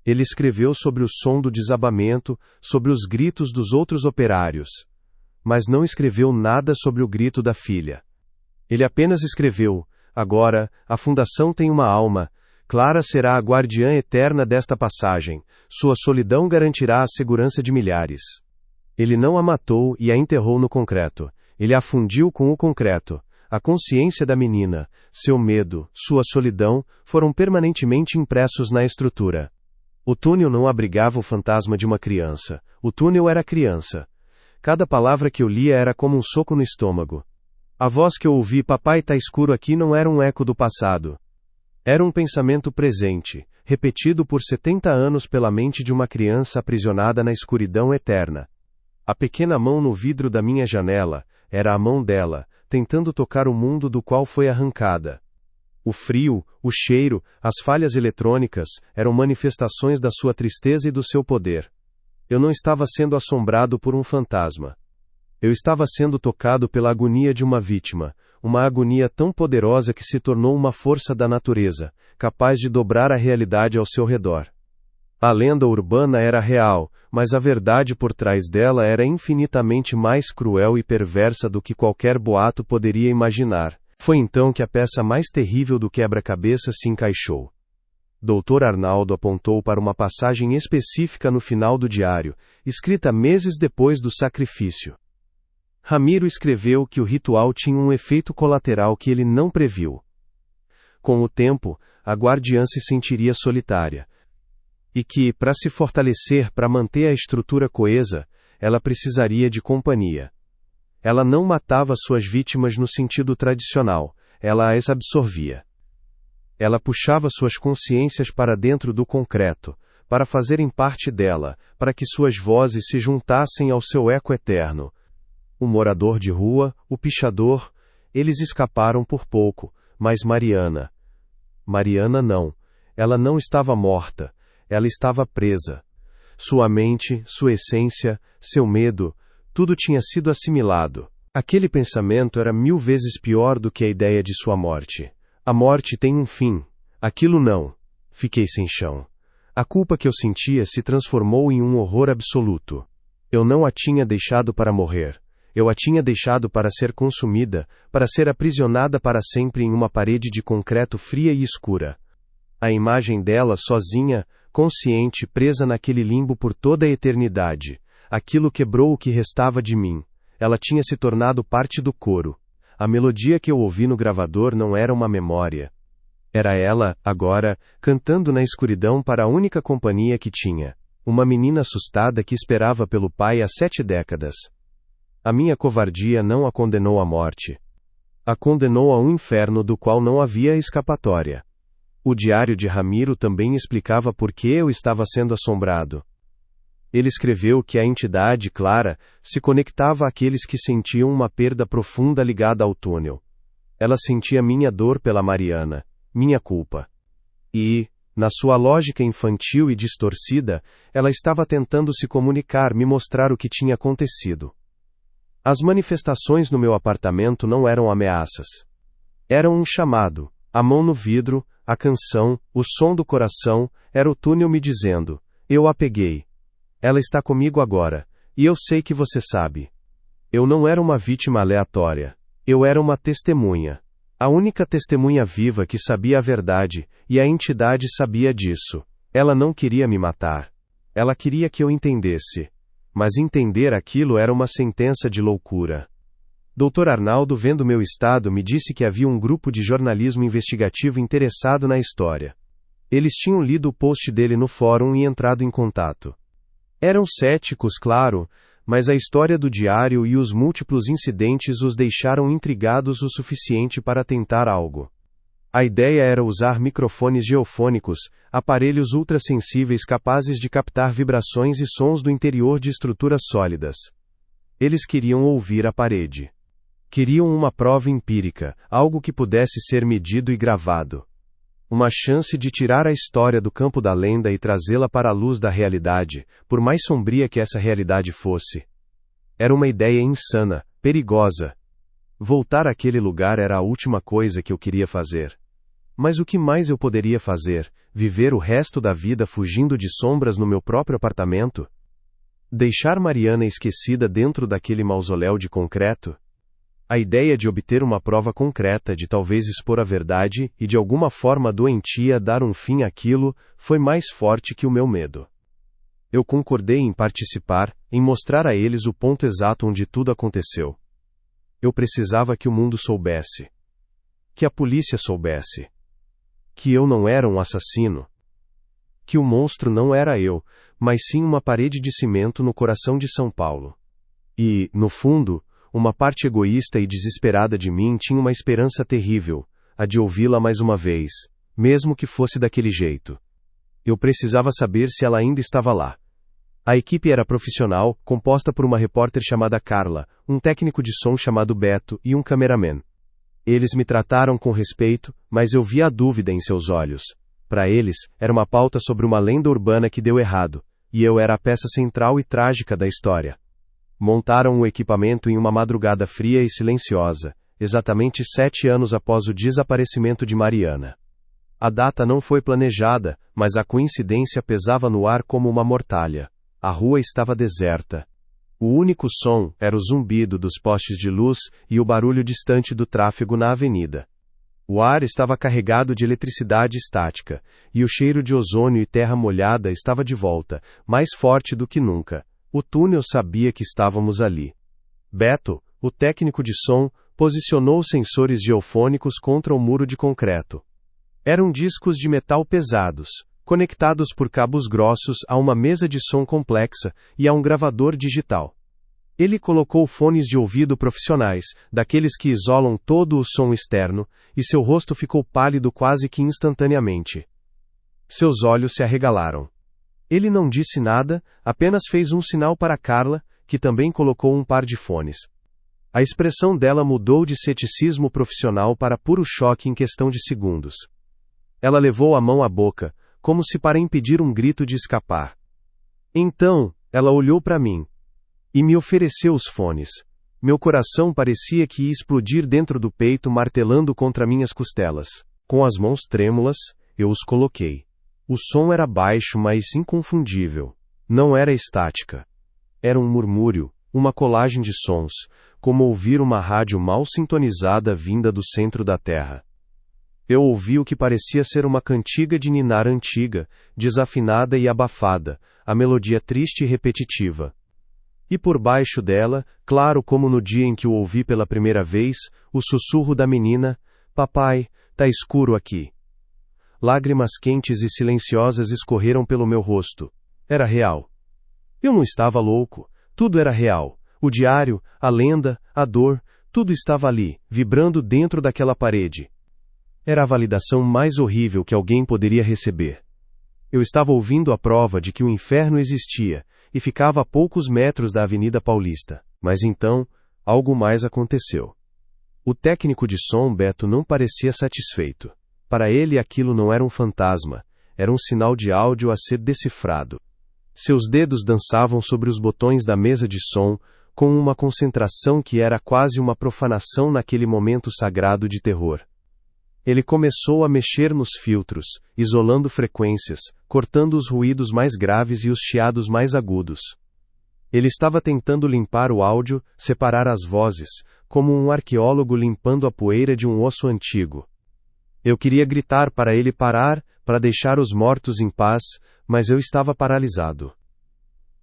Ele escreveu sobre o som do desabamento, sobre os gritos dos outros operários. Mas não escreveu nada sobre o grito da filha. Ele apenas escreveu: agora, a fundação tem uma alma. Clara será a guardiã eterna desta passagem. Sua solidão garantirá a segurança de milhares. Ele não a matou e a enterrou no concreto. Ele a fundiu com o concreto. A consciência da menina, seu medo, sua solidão, foram permanentemente impressos na estrutura. O túnel não abrigava o fantasma de uma criança. O túnel era criança. Cada palavra que eu lia era como um soco no estômago. A voz que eu ouvi, papai tá escuro aqui, não era um eco do passado. Era um pensamento presente, repetido por 70 anos pela mente de uma criança aprisionada na escuridão eterna. A pequena mão no vidro da minha janela, era a mão dela, tentando tocar o mundo do qual foi arrancada. O frio, o cheiro, as falhas eletrônicas, eram manifestações da sua tristeza e do seu poder. Eu não estava sendo assombrado por um fantasma. Eu estava sendo tocado pela agonia de uma vítima, uma agonia tão poderosa que se tornou uma força da natureza, capaz de dobrar a realidade ao seu redor. A lenda urbana era real, mas a verdade por trás dela era infinitamente mais cruel e perversa do que qualquer boato poderia imaginar. Foi então que a peça mais terrível do quebra-cabeça se encaixou. Dr. Arnaldo apontou para uma passagem específica no final do diário, escrita meses depois do sacrifício. Ramiro escreveu que o ritual tinha um efeito colateral que ele não previu. Com o tempo, a guardiã se sentiria solitária. E que, para se fortalecer, para manter a estrutura coesa, ela precisaria de companhia. Ela não matava suas vítimas no sentido tradicional, ela as absorvia. Ela puxava suas consciências para dentro do concreto, para fazerem parte dela, para que suas vozes se juntassem ao seu eco eterno. O morador de rua, o pichador, eles escaparam por pouco, mas Mariana não. Ela não estava morta, ela estava presa. Sua mente, sua essência, seu medo, tudo tinha sido assimilado. Aquele pensamento era 1000 vezes pior do que a ideia de sua morte. A morte tem um fim. Aquilo não. Fiquei sem chão. A culpa que eu sentia se transformou em um horror absoluto. Eu não a tinha deixado para morrer. Eu a tinha deixado para ser consumida, para ser aprisionada para sempre em uma parede de concreto fria e escura. A imagem dela sozinha, consciente, presa naquele limbo por toda a eternidade. Aquilo quebrou o que restava de mim. Ela tinha se tornado parte do coro. A melodia que eu ouvi no gravador não era uma memória. Era ela, agora, cantando na escuridão para a única companhia que tinha. Uma menina assustada que esperava pelo pai há 7 décadas. A minha covardia não a condenou à morte. A condenou a um inferno do qual não havia escapatória. O diário de Ramiro também explicava por que eu estava sendo assombrado. Ele escreveu que a entidade Clara se conectava àqueles que sentiam uma perda profunda ligada ao túnel. Ela sentia minha dor pela Mariana, minha culpa. E, na sua lógica infantil e distorcida, ela estava tentando se comunicar, me mostrar o que tinha acontecido. As manifestações no meu apartamento não eram ameaças. Eram um chamado, a mão no vidro, a canção, o som do coração, era o túnel me dizendo: eu a peguei. Ela está comigo agora, e eu sei que você sabe. Eu não era uma vítima aleatória. Eu era uma testemunha. A única testemunha viva que sabia a verdade, e a entidade sabia disso. Ela não queria me matar. Ela queria que eu entendesse. Mas entender aquilo era uma sentença de loucura. Dr. Arnaldo, vendo meu estado, me disse que havia um grupo de jornalismo investigativo interessado na história. Eles tinham lido o post dele no fórum e entrado em contato. Eram céticos, claro, mas a história do diário e os múltiplos incidentes os deixaram intrigados o suficiente para tentar algo. A ideia era usar microfones geofônicos, aparelhos ultrassensíveis capazes de captar vibrações e sons do interior de estruturas sólidas. Eles queriam ouvir a parede. Queriam uma prova empírica, algo que pudesse ser medido e gravado. Uma chance de tirar a história do campo da lenda e trazê-la para a luz da realidade, por mais sombria que essa realidade fosse. Era uma ideia insana, perigosa. Voltar àquele lugar era a última coisa que eu queria fazer. Mas o que mais eu poderia fazer? Viver o resto da vida fugindo de sombras no meu próprio apartamento? Deixar Mariana esquecida dentro daquele mausoléu de concreto? A ideia de obter uma prova concreta, de talvez expor a verdade e de alguma forma doentia dar um fim àquilo, foi mais forte que o meu medo. Eu concordei em participar, em mostrar a eles o ponto exato onde tudo aconteceu. Eu precisava que o mundo soubesse. Que a polícia soubesse. Que eu não era um assassino. Que o monstro não era eu, mas sim uma parede de cimento no coração de São Paulo. E, no fundo, uma parte egoísta e desesperada de mim tinha uma esperança terrível, a de ouvi-la mais uma vez, mesmo que fosse daquele jeito. Eu precisava saber se ela ainda estava lá. A equipe era profissional, composta por uma repórter chamada Carla, um técnico de som chamado Beto e um cameraman. Eles me trataram com respeito, mas eu via a dúvida em seus olhos. Para eles, era uma pauta sobre uma lenda urbana que deu errado, e eu era a peça central e trágica da história. Montaram o equipamento em uma madrugada fria e silenciosa, exatamente 7 anos após o desaparecimento de Mariana. A data não foi planejada, mas a coincidência pesava no ar como uma mortalha. A rua estava deserta. O único som era o zumbido dos postes de luz e o barulho distante do tráfego na avenida. O ar estava carregado de eletricidade estática, e o cheiro de ozônio e terra molhada estava de volta, mais forte do que nunca. O túnel sabia que estávamos ali. Beto, o técnico de som, posicionou os sensores geofônicos contra o muro de concreto. Eram discos de metal pesados, conectados por cabos grossos a uma mesa de som complexa e a um gravador digital. Ele colocou fones de ouvido profissionais, daqueles que isolam todo o som externo, e seu rosto ficou pálido quase que instantaneamente. Seus olhos se arregalaram. Ele não disse nada, apenas fez um sinal para Carla, que também colocou um par de fones. A expressão dela mudou de ceticismo profissional para puro choque em questão de segundos. Ela levou a mão à boca, como se para impedir um grito de escapar. Então, ela olhou para mim. E me ofereceu os fones. Meu coração parecia que ia explodir dentro do peito, martelando contra minhas costelas. Com as mãos trêmulas, eu os coloquei. O som era baixo, mas inconfundível. Não era estática. Era um murmúrio, uma colagem de sons, como ouvir uma rádio mal sintonizada vinda do centro da Terra. Eu ouvi o que parecia ser uma cantiga de ninar antiga, desafinada e abafada, a melodia triste e repetitiva. E por baixo dela, claro como no dia em que o ouvi pela primeira vez, o sussurro da menina: "Papai, tá escuro aqui." Lágrimas quentes e silenciosas escorreram pelo meu rosto. Era real. Eu não estava louco. Tudo era real. O diário, a lenda, a dor, tudo estava ali, vibrando dentro daquela parede. Era a validação mais horrível que alguém poderia receber. Eu estava ouvindo a prova de que o inferno existia, e ficava a poucos metros da Avenida Paulista. Mas então, algo mais aconteceu. O técnico de som, Beto, não parecia satisfeito. Para ele aquilo não era um fantasma, era um sinal de áudio a ser decifrado. Seus dedos dançavam sobre os botões da mesa de som, com uma concentração que era quase uma profanação naquele momento sagrado de terror. Ele começou a mexer nos filtros, isolando frequências, cortando os ruídos mais graves e os chiados mais agudos. Ele estava tentando limpar o áudio, separar as vozes, como um arqueólogo limpando a poeira de um osso antigo. Eu queria gritar para ele parar, para deixar os mortos em paz, mas eu estava paralisado.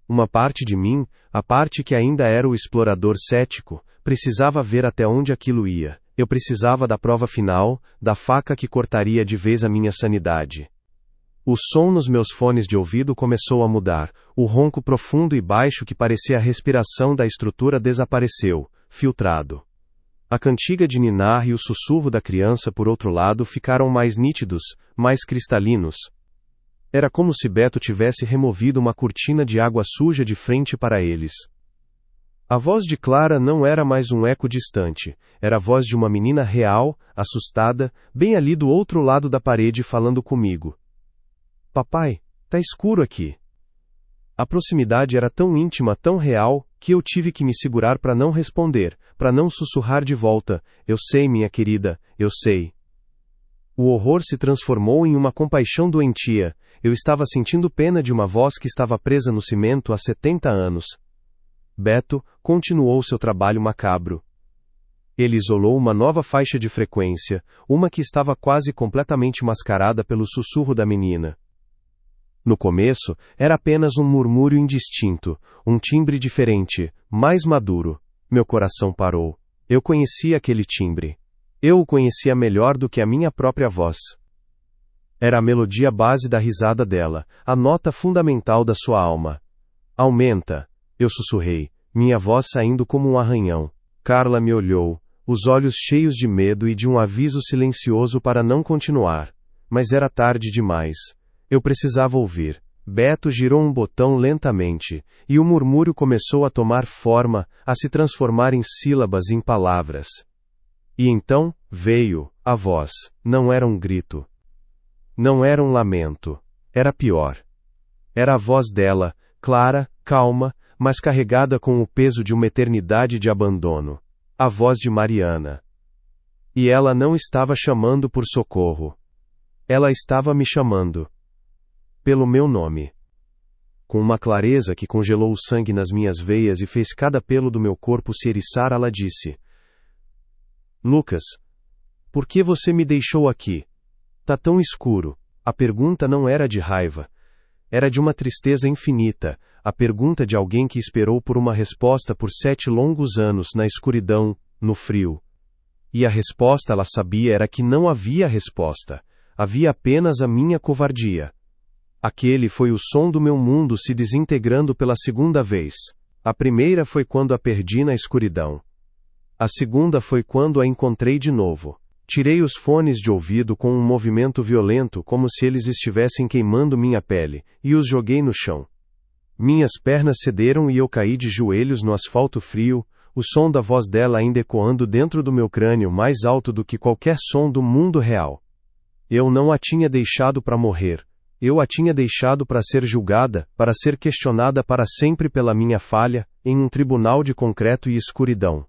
Uma parte de mim, a parte que ainda era o explorador cético, Precisava ver até onde aquilo ia. Eu precisava da prova final, da faca que cortaria de vez a minha sanidade. O som nos meus fones de ouvido começou a mudar. O ronco profundo e baixo que parecia a respiração da estrutura desapareceu, filtrado. A cantiga de ninar e o sussurro da criança, por outro lado, ficaram mais nítidos, mais cristalinos. Era como se Beto tivesse removido uma cortina de água suja de frente para eles. A voz de Clara não era mais um eco distante, era a voz de uma menina real, assustada, bem ali do outro lado da parede falando comigo. Papai, tá escuro aqui. A proximidade era tão íntima, tão real, que eu tive que me segurar para não responder, para não sussurrar de volta, eu sei, minha querida, eu sei. O horror se transformou em uma compaixão doentia, eu estava sentindo pena de uma voz que estava presa no cimento há 70 anos. Beto continuou seu trabalho macabro. Ele isolou uma nova faixa de frequência, uma que estava quase completamente mascarada pelo sussurro da menina. No começo, era apenas um murmúrio indistinto, um timbre diferente, mais maduro. Meu coração parou. Eu conhecia aquele timbre. Eu o conhecia melhor do que a minha própria voz. Era a melodia base da risada dela, a nota fundamental da sua alma. Aumenta, eu sussurrei, minha voz saindo como um arranhão. Carla me olhou, os olhos cheios de medo e de um aviso silencioso para não continuar. Mas era tarde demais. Eu precisava ouvir. Beto girou um botão lentamente, e o murmúrio começou a tomar forma, a se transformar em sílabas, em palavras. E então, veio, a voz. Não era um grito. Não era um lamento. Era pior. Era a voz dela, clara, calma, mas carregada com o peso de uma eternidade de abandono. A voz de Mariana. E ela não estava chamando por socorro. Ela estava me chamando. Pelo meu nome. Com uma clareza que congelou o sangue nas minhas veias e fez cada pelo do meu corpo se eriçar, ela disse: Lucas, por que você me deixou aqui? Tá tão escuro. A pergunta não era de raiva. Era de uma tristeza infinita, a pergunta de alguém que esperou por uma resposta por 7 longos anos na escuridão, no frio. E a resposta, ela sabia, era que não havia resposta. Havia apenas a minha covardia. Aquele foi o som do meu mundo se desintegrando pela segunda vez. A primeira foi quando a perdi na escuridão. A segunda foi quando a encontrei de novo. Tirei os fones de ouvido com um movimento violento, como se eles estivessem queimando minha pele, e os joguei no chão. Minhas pernas cederam e eu caí de joelhos no asfalto frio, o som da voz dela ainda ecoando dentro do meu crânio mais alto do que qualquer som do mundo real. Eu não a tinha deixado para morrer. Eu a tinha deixado para ser julgada, para ser questionada para sempre pela minha falha, em um tribunal de concreto e escuridão.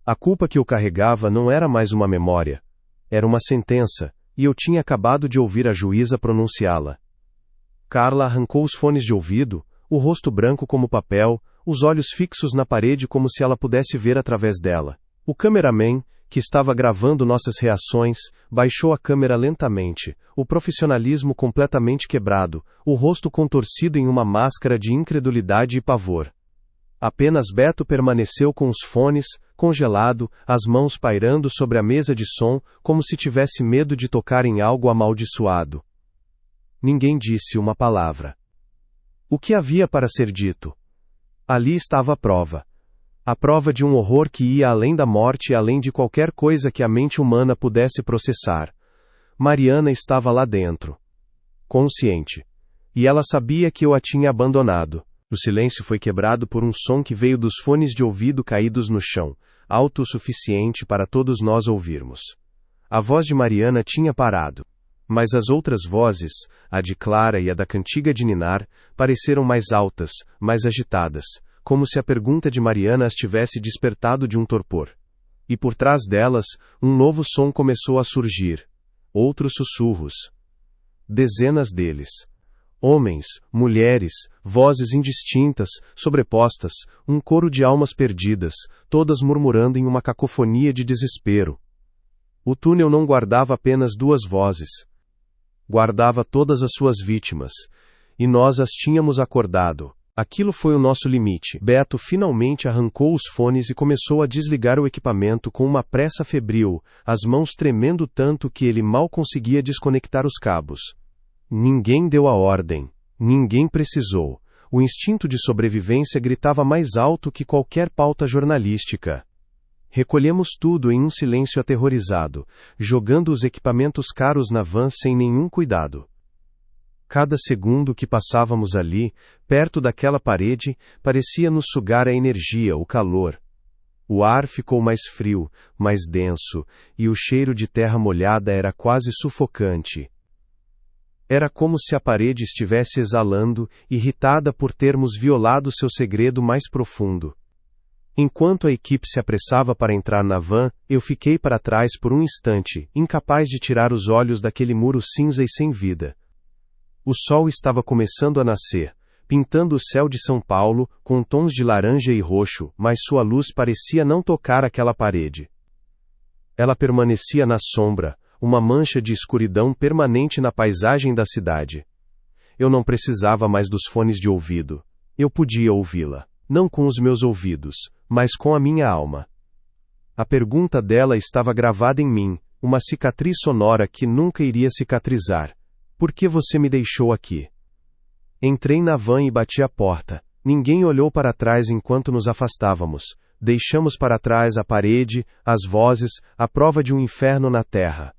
A culpa que eu carregava não era mais uma memória. Era uma sentença, e eu tinha acabado de ouvir a juíza pronunciá-la. Carla arrancou os fones de ouvido, o rosto branco como papel, os olhos fixos na parede como se ela pudesse ver através dela. O cameraman, que estava gravando nossas reações, baixou a câmera lentamente, o profissionalismo completamente quebrado, o rosto contorcido em uma máscara de incredulidade e pavor. Apenas Beto permaneceu com os fones, congelado, as mãos pairando sobre a mesa de som, como se tivesse medo de tocar em algo amaldiçoado. Ninguém disse uma palavra. O que havia para ser dito? Ali estava a prova. A prova de um horror que ia além da morte e além de qualquer coisa que a mente humana pudesse processar. Mariana estava lá dentro. Consciente. E ela sabia que eu a tinha abandonado. O silêncio foi quebrado por um som que veio dos fones de ouvido caídos no chão, alto o suficiente para todos nós ouvirmos. A voz de Mariana tinha parado. Mas as outras vozes, a de Clara e a da cantiga de ninar, pareceram mais altas, mais agitadas, como se a pergunta de Mariana as tivesse despertado de um torpor. E por trás delas, um novo som começou a surgir. Outros sussurros. Dezenas deles. Homens, mulheres, vozes indistintas, sobrepostas, um coro de almas perdidas, todas murmurando em uma cacofonia de desespero. O túnel não guardava apenas 2 vozes. Guardava todas as suas vítimas. E nós as tínhamos acordado. Aquilo foi o nosso limite. Beto finalmente arrancou os fones e começou a desligar o equipamento com uma pressa febril, as mãos tremendo tanto que ele mal conseguia desconectar os cabos. Ninguém deu a ordem. Ninguém precisou. O instinto de sobrevivência gritava mais alto que qualquer pauta jornalística. Recolhemos tudo em um silêncio aterrorizado, jogando os equipamentos caros na van sem nenhum cuidado. Cada segundo que passávamos ali, perto daquela parede, parecia nos sugar a energia, o calor. O ar ficou mais frio, mais denso, e o cheiro de terra molhada era quase sufocante. Era como se a parede estivesse exalando, irritada por termos violado seu segredo mais profundo. Enquanto a equipe se apressava para entrar na van, eu fiquei para trás por um instante, incapaz de tirar os olhos daquele muro cinza e sem vida. O sol estava começando a nascer, pintando o céu de São Paulo, com tons de laranja e roxo, mas sua luz parecia não tocar aquela parede. Ela permanecia na sombra, uma mancha de escuridão permanente na paisagem da cidade. Eu não precisava mais dos fones de ouvido. Eu podia ouvi-la, não com os meus ouvidos, mas com a minha alma. A pergunta dela estava gravada em mim, uma cicatriz sonora que nunca iria cicatrizar. Por que você me deixou aqui? Entrei na van e bati a porta. Ninguém olhou para trás enquanto nos afastávamos. Deixamos para trás a parede, as vozes, a prova de um inferno na terra.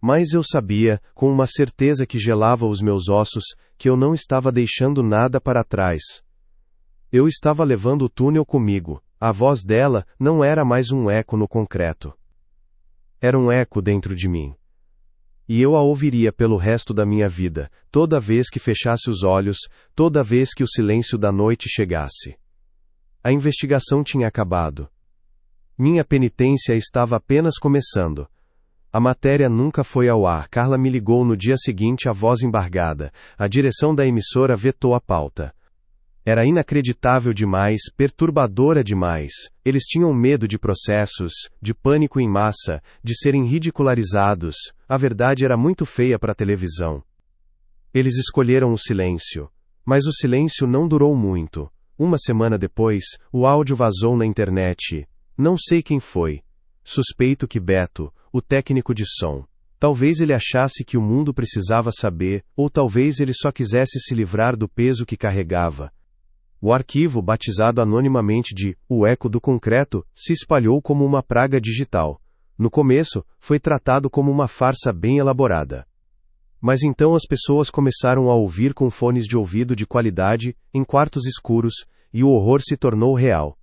Mas eu sabia, com uma certeza que gelava os meus ossos, que eu não estava deixando nada para trás. Eu estava levando o túnel comigo. A voz dela não era mais um eco no concreto. Era um eco dentro de mim. E eu a ouviria pelo resto da minha vida, toda vez que fechasse os olhos, toda vez que o silêncio da noite chegasse. A investigação tinha acabado. Minha penitência estava apenas começando. A matéria nunca foi ao ar. Carla me ligou no dia seguinte, a voz embargada. A direção da emissora vetou a pauta. Era inacreditável demais, perturbadora demais. Eles tinham medo de processos, de pânico em massa, de serem ridicularizados. A verdade era muito feia para a televisão. Eles escolheram o silêncio. Mas o silêncio não durou muito. Uma semana depois, o áudio vazou na internet. Não sei quem foi. Suspeito que Beto, o técnico de som. Talvez ele achasse que o mundo precisava saber, ou talvez ele só quisesse se livrar do peso que carregava. O arquivo, batizado anonimamente de O Eco do Concreto, se espalhou como uma praga digital. No começo, foi tratado como uma farsa bem elaborada. Mas então as pessoas começaram a ouvir com fones de ouvido de qualidade, em quartos escuros, e o horror se tornou real.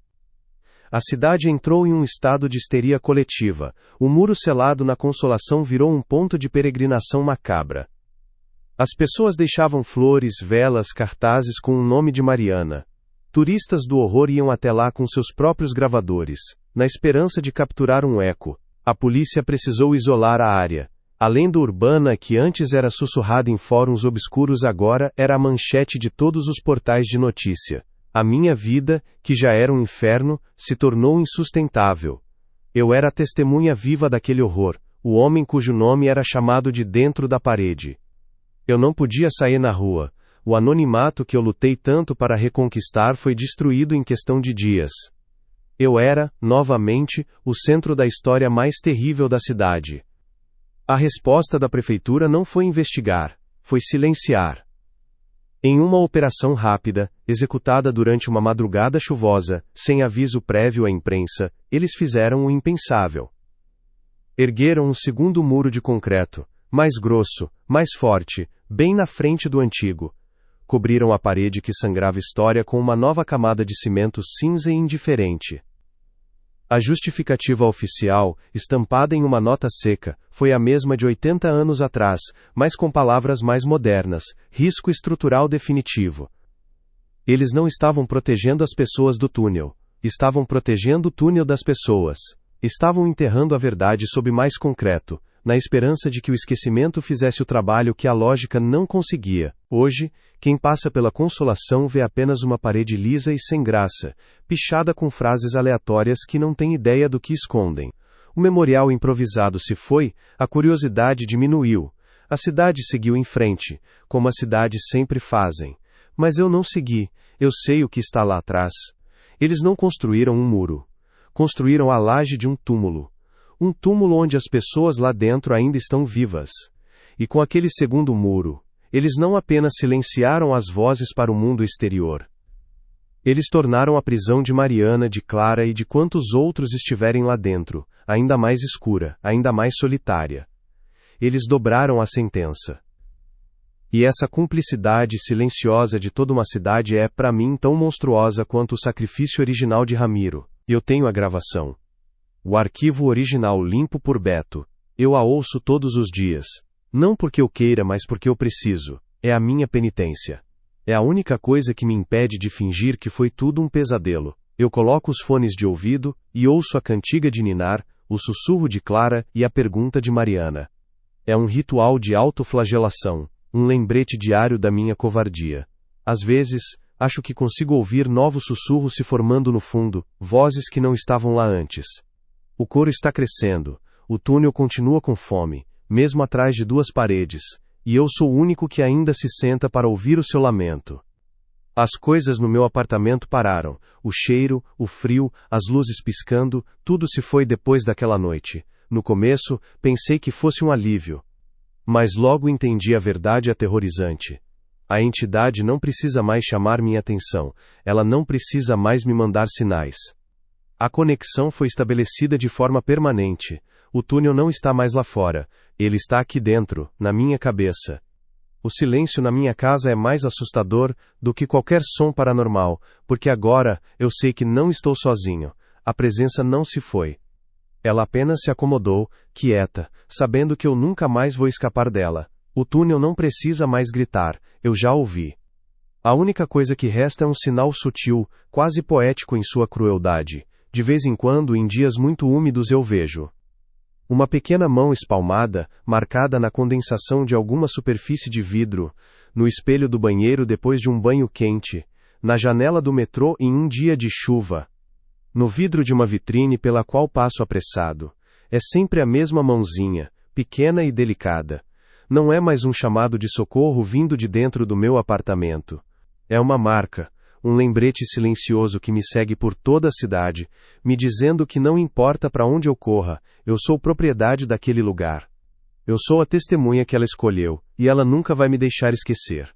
A cidade entrou em um estado de histeria coletiva. O muro selado na Consolação virou um ponto de peregrinação macabra. As pessoas deixavam flores, velas, cartazes com o nome de Mariana. Turistas do horror iam até lá com seus próprios gravadores, na esperança de capturar um eco. A polícia precisou isolar a área. A lenda urbana que antes era sussurrada em fóruns obscuros agora era a manchete de todos os portais de notícia. A minha vida, que já era um inferno, se tornou insustentável. Eu era a testemunha viva daquele horror, o homem cujo nome era chamado de dentro da parede. Eu não podia sair na rua. O anonimato que eu lutei tanto para reconquistar foi destruído em questão de dias. Eu era, novamente, o centro da história mais terrível da cidade. A resposta da prefeitura não foi investigar, foi silenciar. Em uma operação rápida, executada durante uma madrugada chuvosa, sem aviso prévio à imprensa, eles fizeram o impensável. Ergueram um segundo muro de concreto, mais grosso, mais forte, bem na frente do antigo. Cobriram a parede que sangrava história com uma nova camada de cimento cinza e indiferente. A justificativa oficial, estampada em uma nota seca, foi a mesma de 80 anos atrás, mas com palavras mais modernas: risco estrutural definitivo. Eles não estavam protegendo as pessoas do túnel. Estavam protegendo o túnel das pessoas. Estavam enterrando a verdade sob mais concreto, na esperança de que o esquecimento fizesse o trabalho que a lógica não conseguia. Hoje, quem passa pela Consolação vê apenas uma parede lisa e sem graça, pichada com frases aleatórias que não têm ideia do que escondem. O memorial improvisado se foi, a curiosidade diminuiu. A cidade seguiu em frente, como as cidades sempre fazem. Mas eu não segui. Eu sei o que está lá atrás. Eles não construíram um muro. Construíram a laje de um túmulo. Um túmulo onde as pessoas lá dentro ainda estão vivas. E com aquele segundo muro, eles não apenas silenciaram as vozes para o mundo exterior. Eles tornaram a prisão de Mariana, de Clara e de quantos outros estiverem lá dentro, ainda mais escura, ainda mais solitária. Eles dobraram a sentença. E essa cumplicidade silenciosa de toda uma cidade é, para mim, tão monstruosa quanto o sacrifício original de Ramiro. Eu tenho a gravação. O arquivo original limpo por Beto. Eu a ouço todos os dias. Não porque eu queira, mas porque eu preciso. É a minha penitência. É a única coisa que me impede de fingir que foi tudo um pesadelo. Eu coloco os fones de ouvido e ouço a cantiga de Ninar, o sussurro de Clara e a pergunta de Mariana. É um ritual de autoflagelação, um lembrete diário da minha covardia. Às vezes, acho que consigo ouvir novos sussurros se formando no fundo, vozes que não estavam lá antes. O coro está crescendo, o túnel continua com fome, mesmo atrás de duas paredes, e eu sou o único que ainda se senta para ouvir o seu lamento. As coisas no meu apartamento pararam, o cheiro, o frio, as luzes piscando, tudo se foi depois daquela noite. No começo, pensei que fosse um alívio. Mas logo entendi a verdade aterrorizante. A entidade não precisa mais chamar minha atenção, ela não precisa mais me mandar sinais. A conexão foi estabelecida de forma permanente. O túnel não está mais lá fora, ele está aqui dentro, na minha cabeça. O silêncio na minha casa é mais assustador do que qualquer som paranormal, porque agora eu sei que não estou sozinho. A presença não se foi. Ela apenas se acomodou, quieta, sabendo que eu nunca mais vou escapar dela. O túnel não precisa mais gritar, eu já ouvi. A única coisa que resta é um sinal sutil, quase poético em sua crueldade. De vez em quando, em dias muito úmidos, eu vejo uma pequena mão espalmada, marcada na condensação de alguma superfície de vidro, no espelho do banheiro depois de um banho quente, na janela do metrô em um dia de chuva, no vidro de uma vitrine pela qual passo apressado. É sempre a mesma mãozinha, pequena e delicada. Não é mais um chamado de socorro vindo de dentro do meu apartamento. É uma marca, um lembrete silencioso que me segue por toda a cidade, me dizendo que não importa para onde eu corra, eu sou propriedade daquele lugar. Eu sou a testemunha que ela escolheu, e ela nunca vai me deixar esquecer.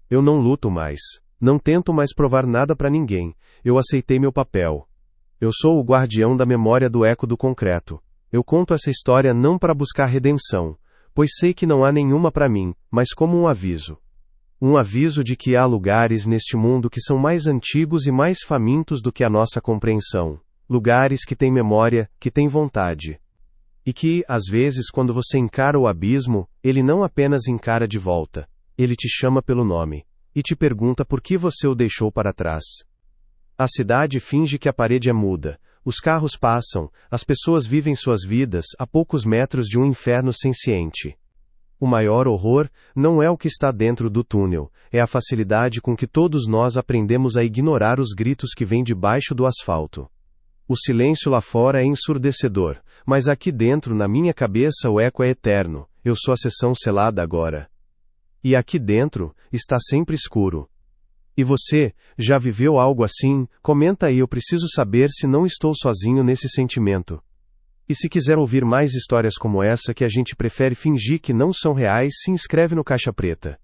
Eu não luto mais. Não tento mais provar nada para ninguém. Eu aceitei meu papel. Eu sou o guardião da memória do eco do concreto. Eu conto essa história não para buscar redenção, pois sei que não há nenhuma para mim, mas como um aviso. Um aviso de que há lugares neste mundo que são mais antigos e mais famintos do que a nossa compreensão. Lugares que têm memória, que têm vontade. E que, às vezes, quando você encara o abismo, ele não apenas encara de volta. Ele te chama pelo nome. E te pergunta por que você o deixou para trás. A cidade finge que a parede é muda. Os carros passam, as pessoas vivem suas vidas a poucos metros de um inferno senciente. O maior horror não é o que está dentro do túnel, é a facilidade com que todos nós aprendemos a ignorar os gritos que vêm debaixo do asfalto. O silêncio lá fora é ensurdecedor, mas aqui dentro, na minha cabeça, o eco é eterno. Eu sou a seção selada agora. E aqui dentro, está sempre escuro. E você, já viveu algo assim? Comenta aí, eu preciso saber se não estou sozinho nesse sentimento. E se quiser ouvir mais histórias como essa que a gente prefere fingir que não são reais, se inscreve no Caixa Preta.